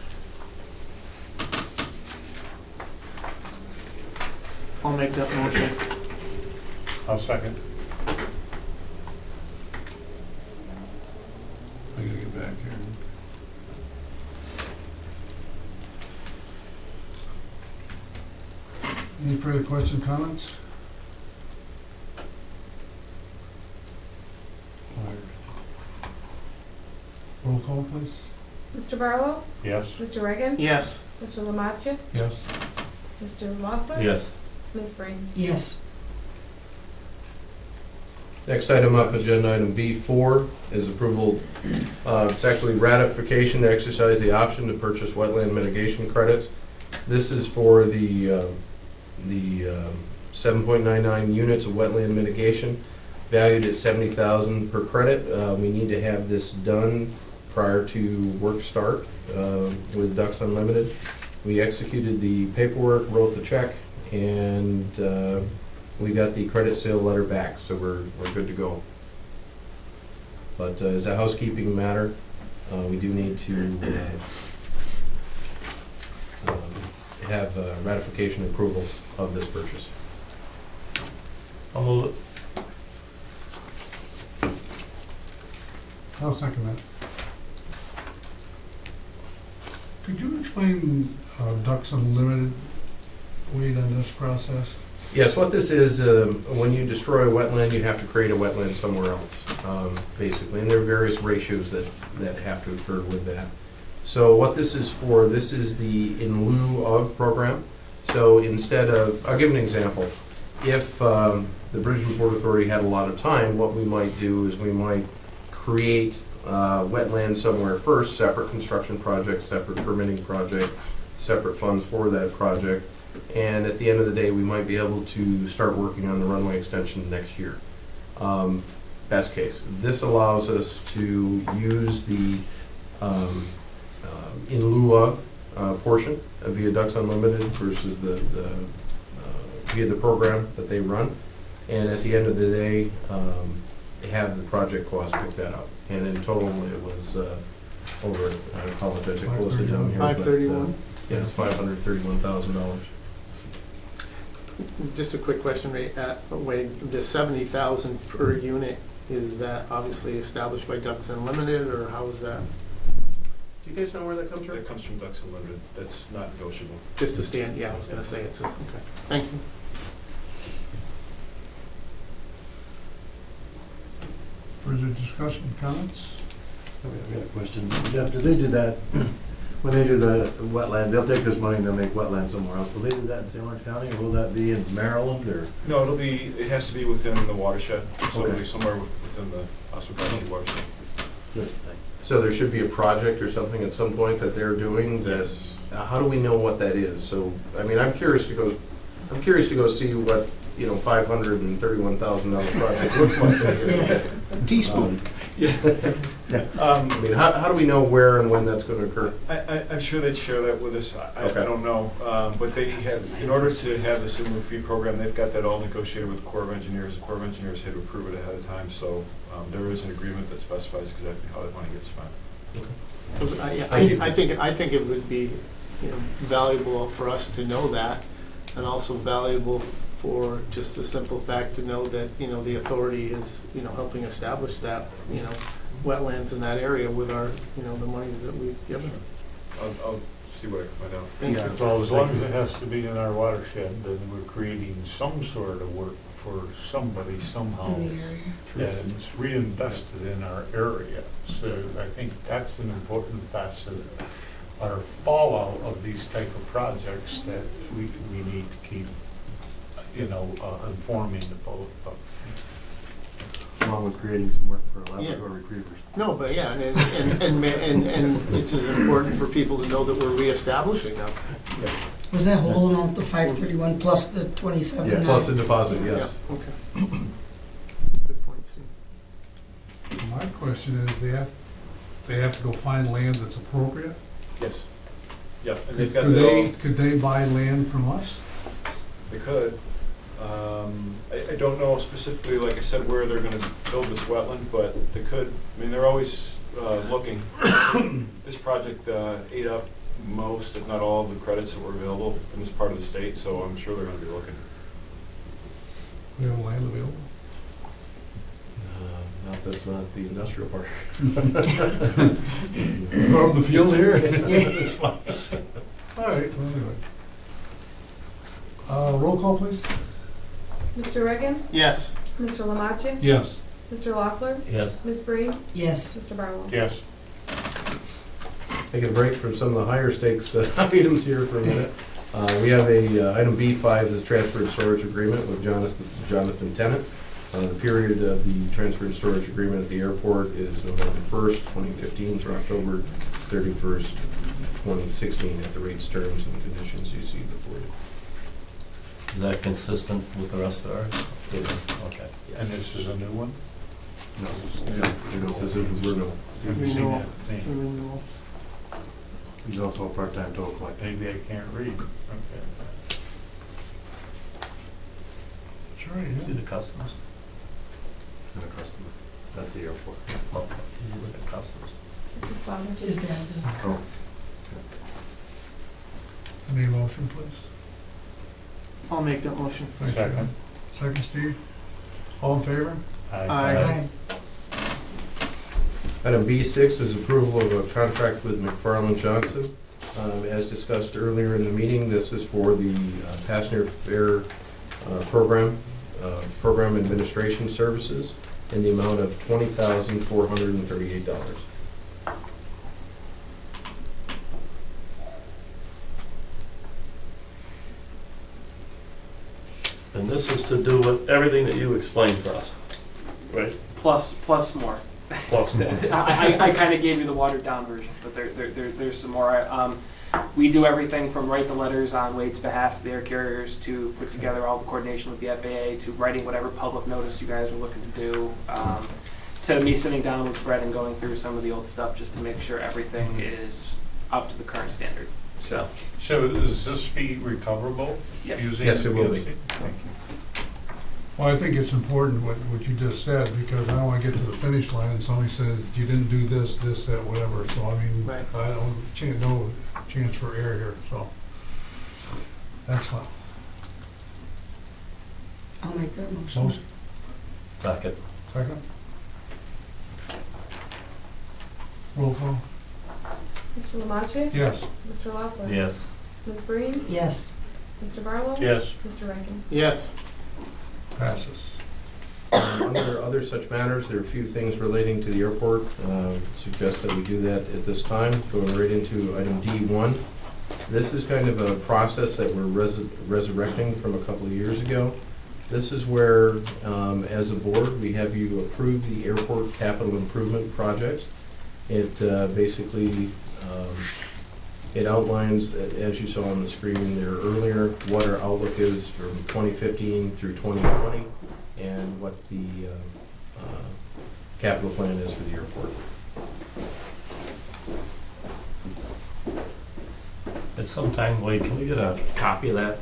I'll make that motion. I'll second. I gotta get back here. Any further questions, comments? All right. Roll call, please. Mr. Barlow? Yes. Mr. Reagan? Yes. Mr. Lamaccia? Yes. Mr. Laughlin? Yes. Ms. Breen? Yes. Next item up, agenda item B4, is approval, it's actually ratification to exercise the option to purchase wetland mitigation credits. This is for the 7.99 units of wetland mitigation, valued at $70,000 per credit. We need to have this done prior to work start with Ducks Unlimited. We executed the paperwork, wrote the check, and we got the credit sale letter back, so we're good to go. But as a housekeeping matter, we do need to have ratification approval of this purchase. I'll move it. I'll second that. Could you explain Ducks Unlimited, Wade, on this process? Yes, what this is, when you destroy a wetland, you have to create a wetland somewhere else, basically, and there are various ratios that have to occur with that. So what this is for, this is the in lieu of program. So instead of, I'll give an example. If the Bridge and Port Authority had a lot of time, what we might do is we might create wetland somewhere first, separate construction project, separate permitting project, separate funds for that project. And at the end of the day, we might be able to start working on the runway extension next year. Best case. This allows us to use the in lieu of portion via Ducks Unlimited versus via the program that they run. And at the end of the day, have the project cost pick that up. And in total, it was over, I apologize, I closed it down here. but, 531. Yeah, it's $531,000. Just a quick question, Wade, the 70,000 per unit, is that obviously established by Ducks Unlimited, or how is that? Do you guys know where that comes from? That comes from Ducks Unlimited, that's not negotiable. Just to stand, yeah, I was gonna say it says, okay, thank you. Further discussion, comments? I've got a question. Jeff, do they do that, when they do the wetland, they'll take this money and they'll make wetland somewhere else. Will they do that in St. Lawrence County, or will that be in Maryland, or? No, it has to be within the watershed, so it'll Okay. be somewhere within the Oswego County watershed. Good, thanks. So there should be a project or something at some point that they're doing that, how do we know what that is? So, I mean, I'm curious to go see what, $531,000 project looks like. Teaspoon. I mean, how do we know where and when that's gonna occur? I'm sure they'd share that with us, I Okay. don't know, but they have, in order to have the similar fee program, they've got that all negotiated with the Corps of Engineers. The Corps of Engineers had to approve it ahead of time, so there is an agreement that specifies exactly how that money gets spent. I think it would be, valuable for us to know that, and also valuable for just the simple fact to know that, the authority is, helping establish that, wetlands in that area with our, the monies that we've given. I'll see what I can find out. Thank you. Well, as long as it has to be in our watershed, then we're creating some sort of work for somebody somehow. In the area. And it's reinvested in our area. So I think that's an important facet, or fallout of these type of projects that we need to keep, informing the public about. Along with creating some work for Labrador retrievers. No, but yeah, and it's as important for people to know that we're reestablishing them. Was that whole amount, the 531 plus the 27? Yeah. Plus the deposit, yes. Yeah, okay. Good point, Steve. My question is, they have to go find land that's appropriate? Yes. Yep, and they've got Could their they, own, could they buy land from us? they could. I don't know specifically, like I said, where they're gonna build this wetland, but they could. I mean, they're always looking. This project ate up most, if not all, of the credits that were available in this part of the state, so I'm sure they're gonna be looking. We have land available? Not that's not the industrial park. From the field here? That's fine. All right, well, anyway. Roll call, please? Mr. Reagan? Yes. Mr. Lamache? Yes. Mr. Loeffler? Yes. Ms. Breen? Yes. Mr. Barlow? Yes. Taking a break from some of the higher stakes items here for a minute. We have a item B5 is transfer and storage agreement with Jonathan Tennant. The period of the transfer and storage agreement at the airport is November 1st, 2015 through October 31st, 2016 at the rates, terms, and conditions you see before you. Is that consistent with the rest of ours? It is. Okay. And this is a new one? No. This is renewal. Have you seen that It's a name? renewal. He's also a part-time toll collector. Maybe I can't read. Okay. That's right, See yeah. the customers? And a customer at the airport. Oh, did you look at customers? It's his father. His dad does. Oh, Any motion, please? I'll make that motion. Thank you. Second. Second, Steve? All in favor? Aye. Aye. Item B6 is approval of a contract with McFarland Johnson. As discussed earlier in the meeting, this is for the passenger fare program administration services in the amount of $20,438. And this is to do with everything that you explained to us, right? Plus more. Plus more. I kind of gave you the watered down version, but there's some more. We do everything from write the letters on Wade's behalf to the air carriers, to put together all the coordination with the FAA, to writing whatever public notice you guys are looking to do, to me sitting down with Fred and going through some of the old stuff just to make sure everything is up to the current standard. So, So is this fee recoverable? Yes. Using Yes, it will be. PLC? Thank you. Well, I think it's important what you just said, because I don't want to get to the finish line and somebody says, you didn't do this, that, whatever, so I mean, Right. I don't, no chance for error here, so. Excellent. I'll make that motion. Motion, Second. second? Roll call? Mr. Lamache? Yes. Mr. Loeffler? Yes. Ms. Breen? Yes. Mr. Barlow? Yes. Mr. Reagan? Yes. Passes. Under other such matters, there are a few things relating to the airport. Suggest that we do that at this time. Going right into item D1. This is kind of a process that we're resurrecting from a couple of years ago. This is where, as a board, we have you approve the airport capital improvement projects. It basically it outlines, as you saw on the screen there earlier, what our outlook is from 2015 through 2020, and what the capital plan is for the airport. At some time, Wade, can we get a copy of that?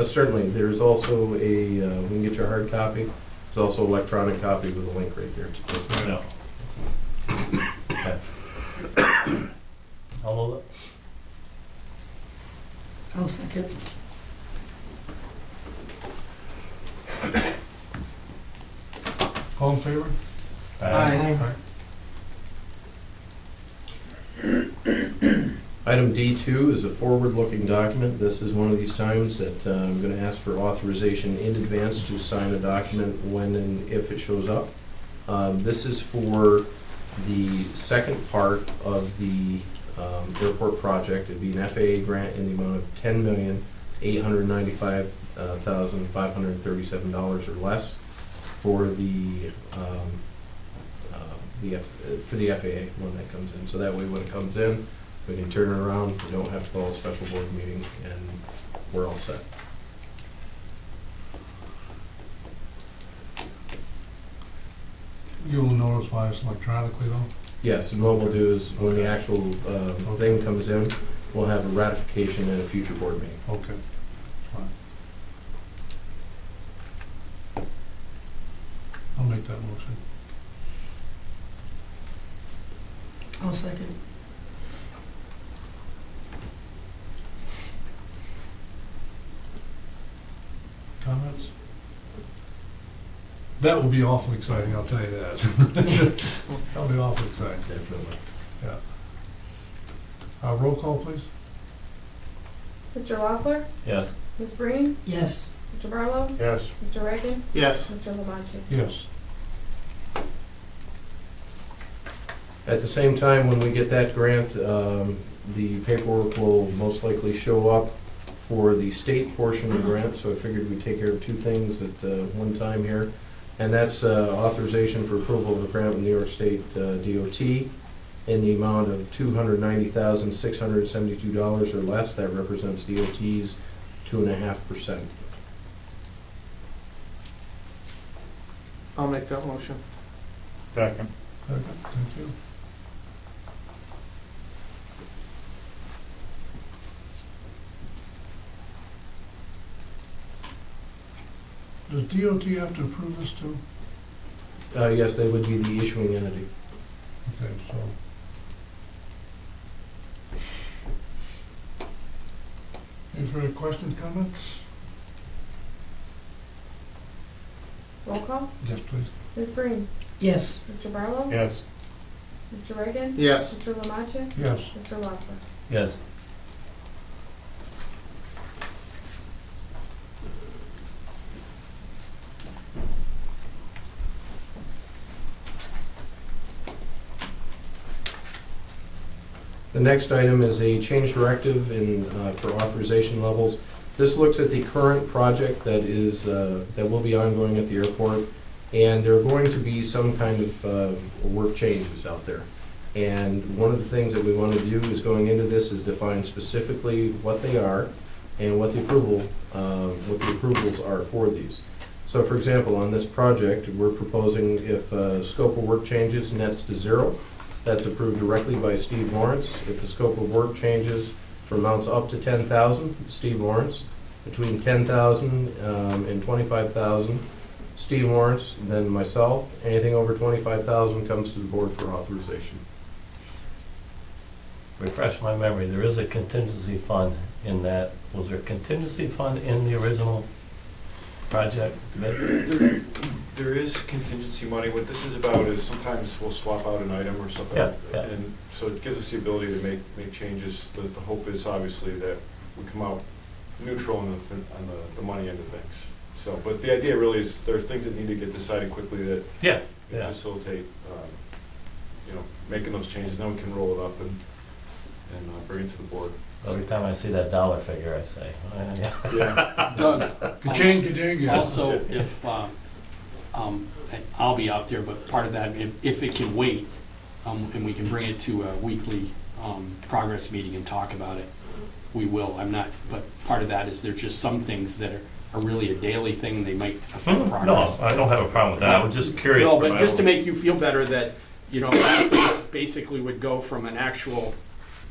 Certainly, there's also a, we can get you a hard copy. There's also an electronic copy with a link right there. No. Okay. I'll move it. I'll second. All in favor? Aye. Item D2 is a forward-looking document. This is one of these times that I'm going to ask for authorization in advance to sign a document when and if it shows up. This is for the second part of the airport project. It'd be an FAA grant in the amount of $10,895,537 or less for the FAA when that comes in. So that way, when it comes in, we can turn it around. We don't have to call a special board meeting, and we're all set. You will notify us electronically though? Yes, and what we'll do is when the actual thing comes in, we'll have a ratification in a future board meeting. Okay, fine. I'll make that motion. I'll second. Comments? That will be awful exciting, I'll tell you that. That'll be awful exciting, Definitely. yeah. Roll call, please. Mr. Loeffler, Yes. Ms. Breen, Yes. Mr. Barlow, Yes. Mr. Reagan, Yes. Mr. Lamache. Yes. At the same time, when we get that grant, the paperwork will most likely show up for the state portion of the grant, so I figured we'd take care of two things at one time here. And that's authorization for approval of a grant with New York State DOT in the amount of $290,672 or less. That represents DOT's 2.5%. I'll make that motion. Second. Okay, thank you. Does DOT have to approve this too? Yes, they would be the issuing entity. Okay, so. Any further questions, comments? Roll call, Yes, please. Ms. Breen, Yes. Mr. Barlow, Yes. Mr. Reagan, Yes. Mr. Lamache, Yes. Mr. Loeffler. Yes. The next item is a change directive for authorization levels. This looks at the current project that will be ongoing at the airport, and there are going to be some kind of work changes out there. And one of the things that we want to do is going into this is define specifically what they are and what the approvals are for these. So for example, on this project, we're proposing if scope of work changes nets to 0, that's approved directly by Steve Lawrence. If the scope of work changes for amounts up to 10,000, Steve Lawrence. Between 10,000 and 25,000, Steve Lawrence, then myself. Anything over 25,000 comes to the board for authorization. Refresh my memory, there is a contingency fund in that. Was there a contingency fund in the original project? There is contingency money. What this is about is sometimes we'll swap out an item or something. Yeah, yeah. And so it gives us the ability to make changes. The hope is obviously that we come out neutral on the money end of things. So, but the idea really is there are things that need to get decided quickly that Yeah, can yeah. facilitate, making those changes. Then we can roll it up and bring it to the board. Every time I see that dollar figure, I say, oh, yeah. Yeah. Doug, Ka-ching, ka-ching, yeah. Also, if, I'll be out there, but part of that, if it can wait, and we can bring it to a weekly progress meeting and talk about it, we will. I'm not, but part of that is there's just some things that are really a daily thing, they might affect No, progress. I don't have a problem with that. I was just curious. No, for but my just to own- make you feel better that, this basically would go from an actual,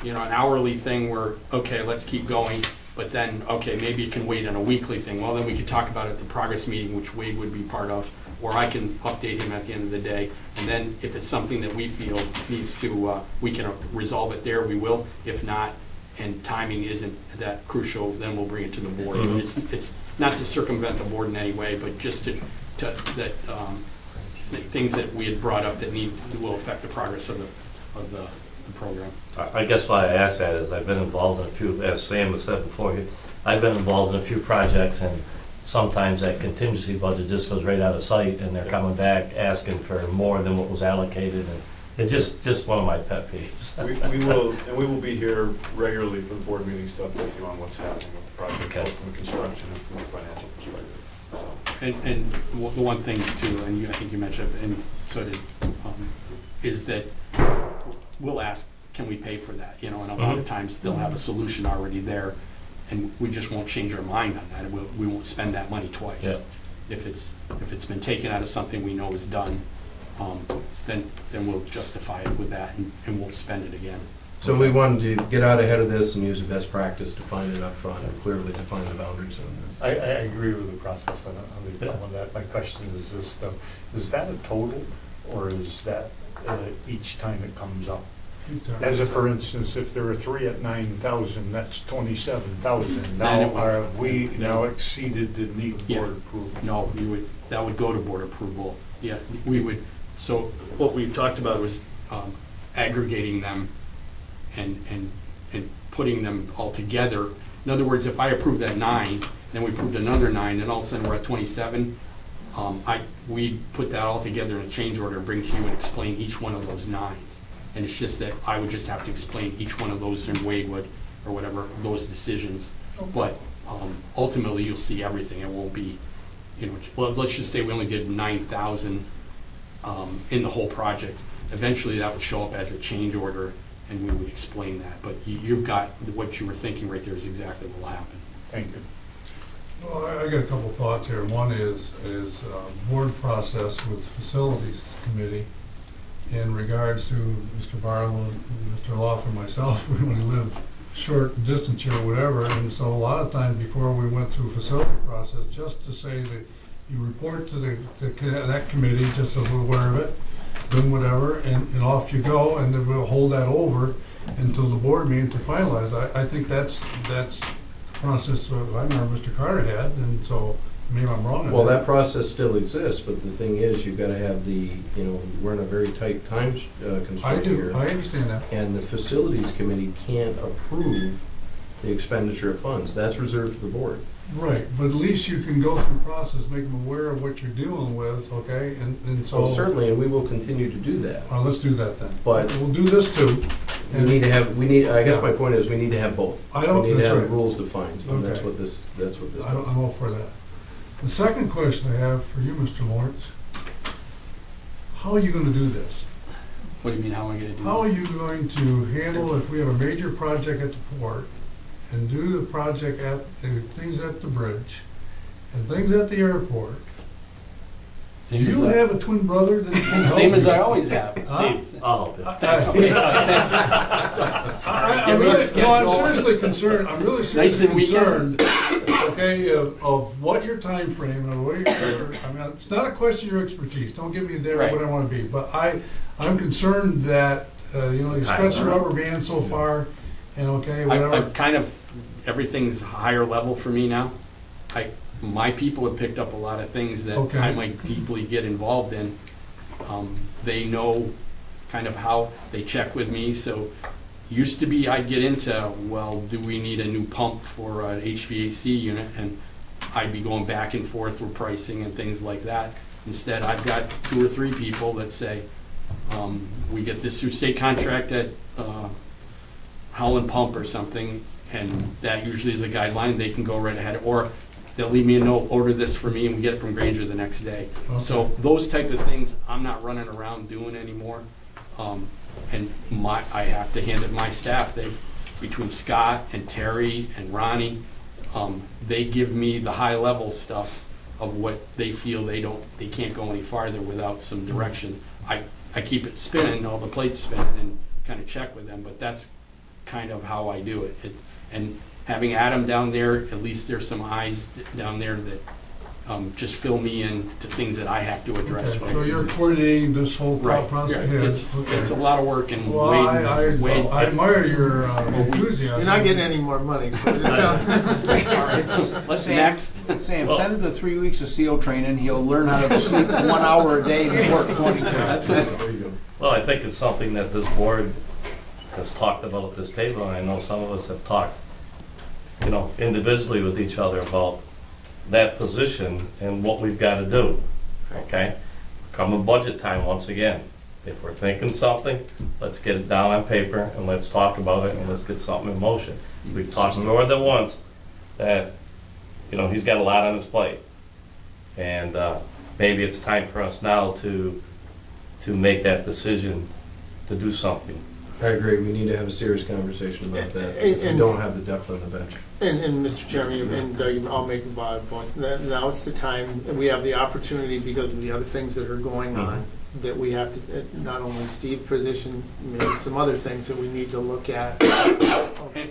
an hourly thing where, okay, let's keep going, but then, okay, maybe it can wait on a weekly thing. Well, then we could talk about it at the progress meeting, which Wade would be part of, or I can update him at the end of the day. And then if it's something that we feel needs to, we can resolve it there, we will. If not, and timing isn't that crucial, then we'll bring it to the board. Mhm. It's not to circumvent the board in any way, but just things that we had brought up that will affect the progress of the program. I guess why I ask that is I've been involved in a few, as Sam has said before, I've been involved in a few projects, and sometimes that contingency budget just goes right out of sight, and they're coming back asking for more than what was allocated, and it's just one of my pet peeves. We will be here regularly for the board meetings to update you on what's happening with the project, Okay. both from a construction and from a financial perspective. So. And the one thing too, and I think you mentioned, and so did, is that we'll ask, can we pay for that? And a lot of times they'll have a solution already there, and we just won't change our mind on that. We won't spend that money twice. Yeah. If it's been taken out of something we know is done, then we'll justify it with that and won't spend it again. So we wanted to get out ahead of this and use a best practice to find it up front and clearly define the boundaries on this. I agree with the process on that. My question is this, though, is that a total, or is that each time it comes up? As a, for instance, if there are 3 at 9,000, that's 27,000. Now, have we now exceeded the need Yeah. board approval? No, that would go to board approval. Yeah, we would, so what we talked about was aggregating them and putting them all together. In other words, if I approve that 9, then we approved another 9, and all of a sudden we're at 27, we put that all together in a change order and bring to you and explain each one of those 9s. And it's just that I would just have to explain each one of those, and Wade would, or whatever, those decisions. But ultimately, you'll see everything. It won't be, well, let's just say we only did 9,000 in the whole project. Eventually, that would show up as a change order, and we would explain that. But you've got, what you were thinking right there is exactly what will happen. Thank you. Well, I got a couple of thoughts here. One is board process with facilities committee in regards to Mr. Barlow and Mr. Loff and myself. We only live short distance here or whatever, and so a lot of times before we went through facility process, just to say that you report to that committee, just so we're aware of it, then whatever, and off you go, and then we'll hold that over until the board meeting to finalize. I think that's the process I remember Mr. Carter had, and so maybe I'm wrong on Well, that process still exists, but the thing is, you've got to have we're in a very tight time constraint here. I understand that. And the facilities committee can't approve the expenditure of funds. That's reserved for the board. Right, but at least you can go through the process, make them aware of what you're dealing with, okay, and so. Well, certainly, and we will continue to do that. Let's do that then. But we'll do this too. I guess my point is, we need to have both. I don't- We need to that's have right. rules defined, and that's Okay. what this does. I'm all for that. The second question I have for you, Mr. Lawrence, how are you gonna do this? What do you mean, how am I going to do How are this? you going to handle if we have a major project at the port and do the project things at the bridge and things at the airport? Do Same as you I- have a twin brother that can help Same as you? I always have. Steve, I'll help you. I'm really, no, I'm seriously concerned, Nights and concerned, okay, of what your time frame and what I mean, it's not a question of your expertise, don't get me there Right. what I wanna be, but I'm concerned that, you stretch the rubber band so far, and okay, I'm whatever. kind of, everything's higher level for me now. My people have picked up a lot of things that Okay. I might deeply get involved in. They know kind of how, they check with me, so used to be I'd get into, well, do we need a new pump for an HVAC unit? And I'd be going back and forth with pricing and things like that. Instead, I've got 2 or 3 people that say, we get this through state contract at Howland Pump or something, and that usually is a guideline, they can go right ahead, or they'll leave me a note, order this for me, and we get it from Granger the next day. So those type of things, I'm not running around doing anymore. And I have to hand it to my staff. Between Scott and Terry and Ronnie, they give me the high level stuff of what they feel they can't go any farther without some direction. I keep it spinning, all the plates spinning, and kind of check with them, but that's kind of how I do it. And having Adam down there, at least there's some eyes down there that just fill me in to things that I have to address. Okay, so you're coordinating this whole thought Right. process Yeah, here. it's a lot of work, and Well, Wade. I admire your enthusiasm. You're not getting any more money. So What's next? Sam, send him to 3 weeks of SEAL training. He'll learn how to sleep 1 hour a day and work 22. Well, I think it's something that this board has talked about at this table, and I know some of us have talked, individually with each other about that position and what we've got to do, okay? Come in budget time once again. If we're thinking something, let's get it down on paper and let's talk about it and let's get something in motion. We've talked more than once that, he's got a lot on his plate. And maybe it's time for us now to make that decision to do something. I agree, we need to have a serious conversation about that, because we don't have the depth on the bench. And Mr. Chairman, and Doug, I'll make a lot of points. Now is the time, and we have the opportunity because of the other things that are going on that we have to, not only Steve's position, maybe some other things that we need to look at.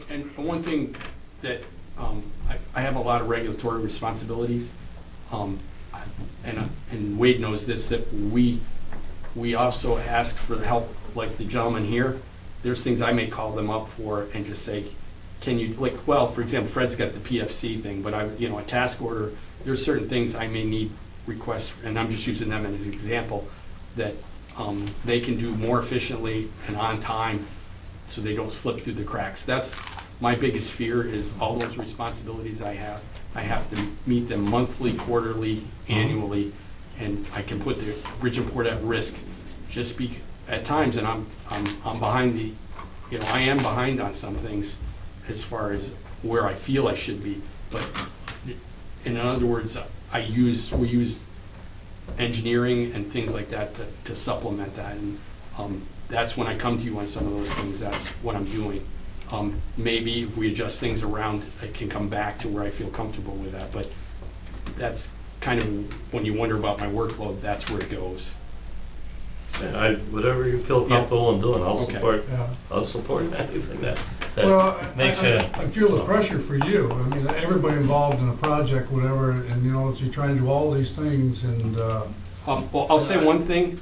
And one thing that, I have a lot of regulatory responsibilities, and Wade knows this, that we also ask for the help, like the gentleman here. There's things I may call them up for and just say, can you, like, well, for example, Fred's got the PFC thing, but a task order, there's certain things I may need requests, and I'm just using them as an example, that they can do more efficiently and on time so they don't slip through the cracks. That's my biggest fear, is all those responsibilities I have. I have to meet them monthly, quarterly, annually, and I can put the Bridgeport at risk just at times, and I'm behind I am behind on some things as far as where I feel I should be. But in other words, we use engineering and things like that to supplement that, and that's when I come to you on some of those things. That's what I'm doing. Maybe if we adjust things around, I can come back to where I feel comfortable with that. But that's kind of, when you wonder about my workload, that's where it goes. Whatever you feel comfortable in doing, I'll Okay. support. Yeah. I'll support anything that Well, makes I you. I feel the pressure for you. I mean, everybody involved in a project, whatever, and you're trying to do all these things and, Well, I'll say one thing.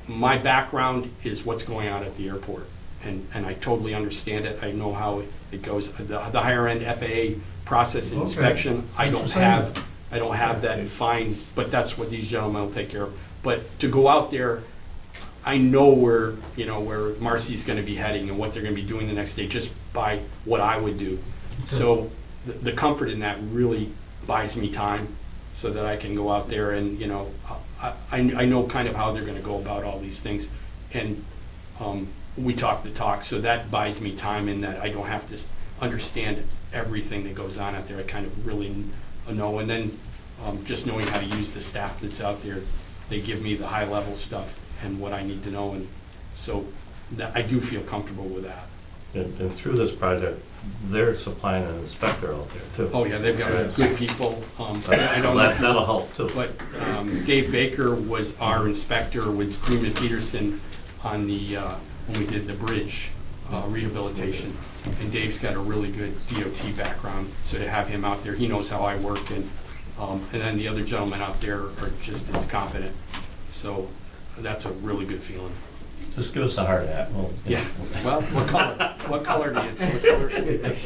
My background is what's going on at the airport, and I totally understand it. I know how it goes. The higher end FAA process Okay. inspection, I Thanks don't for saying have. I don't have that fine, but that's what these gentlemen will take care of. But to go out there, I know where Marcy's going to be heading and what they're going to be doing the next day, just by what I would do. So the comfort in that really buys me time, so that I can go out there and, I know kind of how they're going to go about all these things. And we talk the talk, so that buys me time in that I don't have to understand everything that goes on out there. I kind of really know. And then just knowing how to use the staff that's out there, they give me the high level stuff and what I need to know. And so I do feel comfortable with that. And through this project, they're supplying an inspector out there too. Oh, yeah, they've got good people. I don't know. That'll help too. But Dave Baker was our inspector with Freeman Peterson on when we did the bridge rehabilitation. And Dave's got a really good DOT background, so to have him out there, he knows how I work, and then the other gentlemen out there are just as competent. So that's a really good feeling. Just give us a hard hat. Yeah. Well, what color? What color do you? What color should we pick?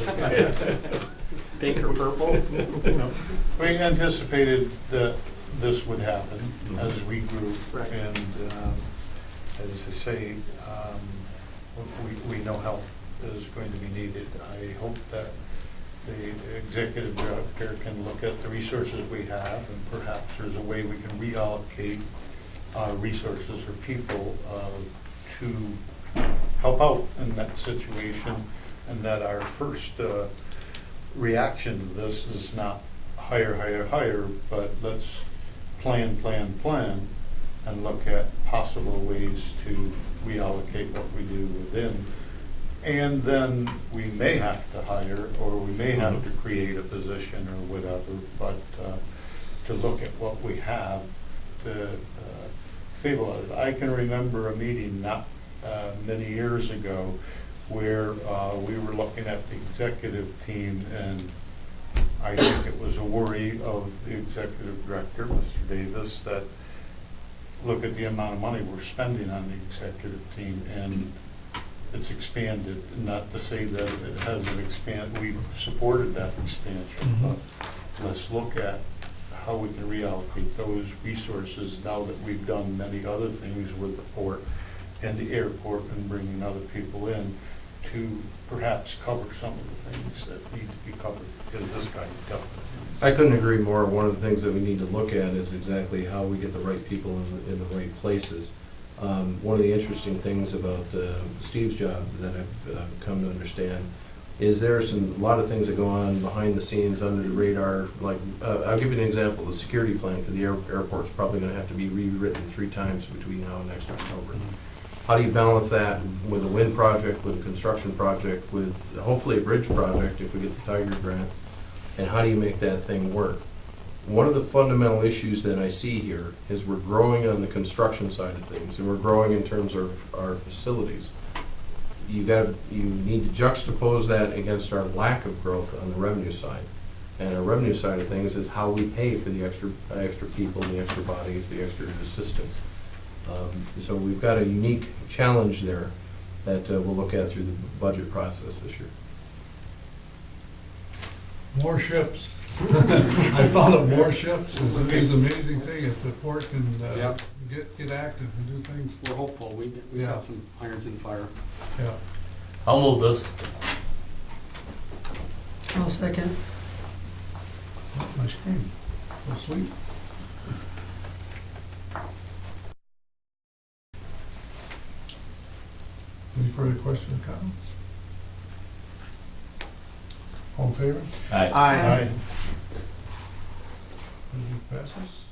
Pink or purple? We anticipated that this would happen as we grew, Right. and as I say, we know help is going to be needed. I hope that the executive director can look at the resources we have, and perhaps there's a way we can reallocate resources or people to help out in that situation, and that our first reaction to this is not hire, but let's plan, and look at possible ways to reallocate what we do within. And then we may have to hire, or we may have to create a position or whatever, but to look at what we have to stabilize. I can remember a meeting not many years ago where we were looking at the executive team, and I think it was a worry of the executive director, Mr. Davis, that look at the amount of money we're spending on the executive team, and it's expanded. Not to say that it hasn't expanded, we supported that expansion, but let's look at how we can reallocate those resources now that we've done many other things with the port and the airport, and bringing other people in to perhaps cover some of the things that need to be covered, because this guy definitely. I couldn't agree more. One of the things that we need to look at is exactly how we get the right people in the right places. One of the interesting things about Steve's job that I've come to understand is there are a lot of things that go on behind the scenes, under the radar. Like, I'll give you an example. The security plan for the airport is probably going to have to be rewritten 3 times between now and next October. How do you balance that with a wind project, with a construction project, with hopefully a bridge project if we get the Tiger grant? And how do you make that thing work? one of the fundamental issues that I see here is we're growing on the construction side of things, and we're growing in terms of our facilities. You need to juxtapose that against our lack of growth on the revenue side. And our revenue side of things is how we pay for the extra people, the extra bodies, the extra assistants. So we've got a unique challenge there that we'll look at through the budget process this year. More ships. I found out more ships is an amazing thing if the port can Yep. get active and do things. We're hopeful, we Yeah. got some irons in the fire. Yeah. I'll move this. I'll second. Oh, ice cream. Go sleep. Any further questions or comments? All in favor? Aye. Aye. Resolution passes.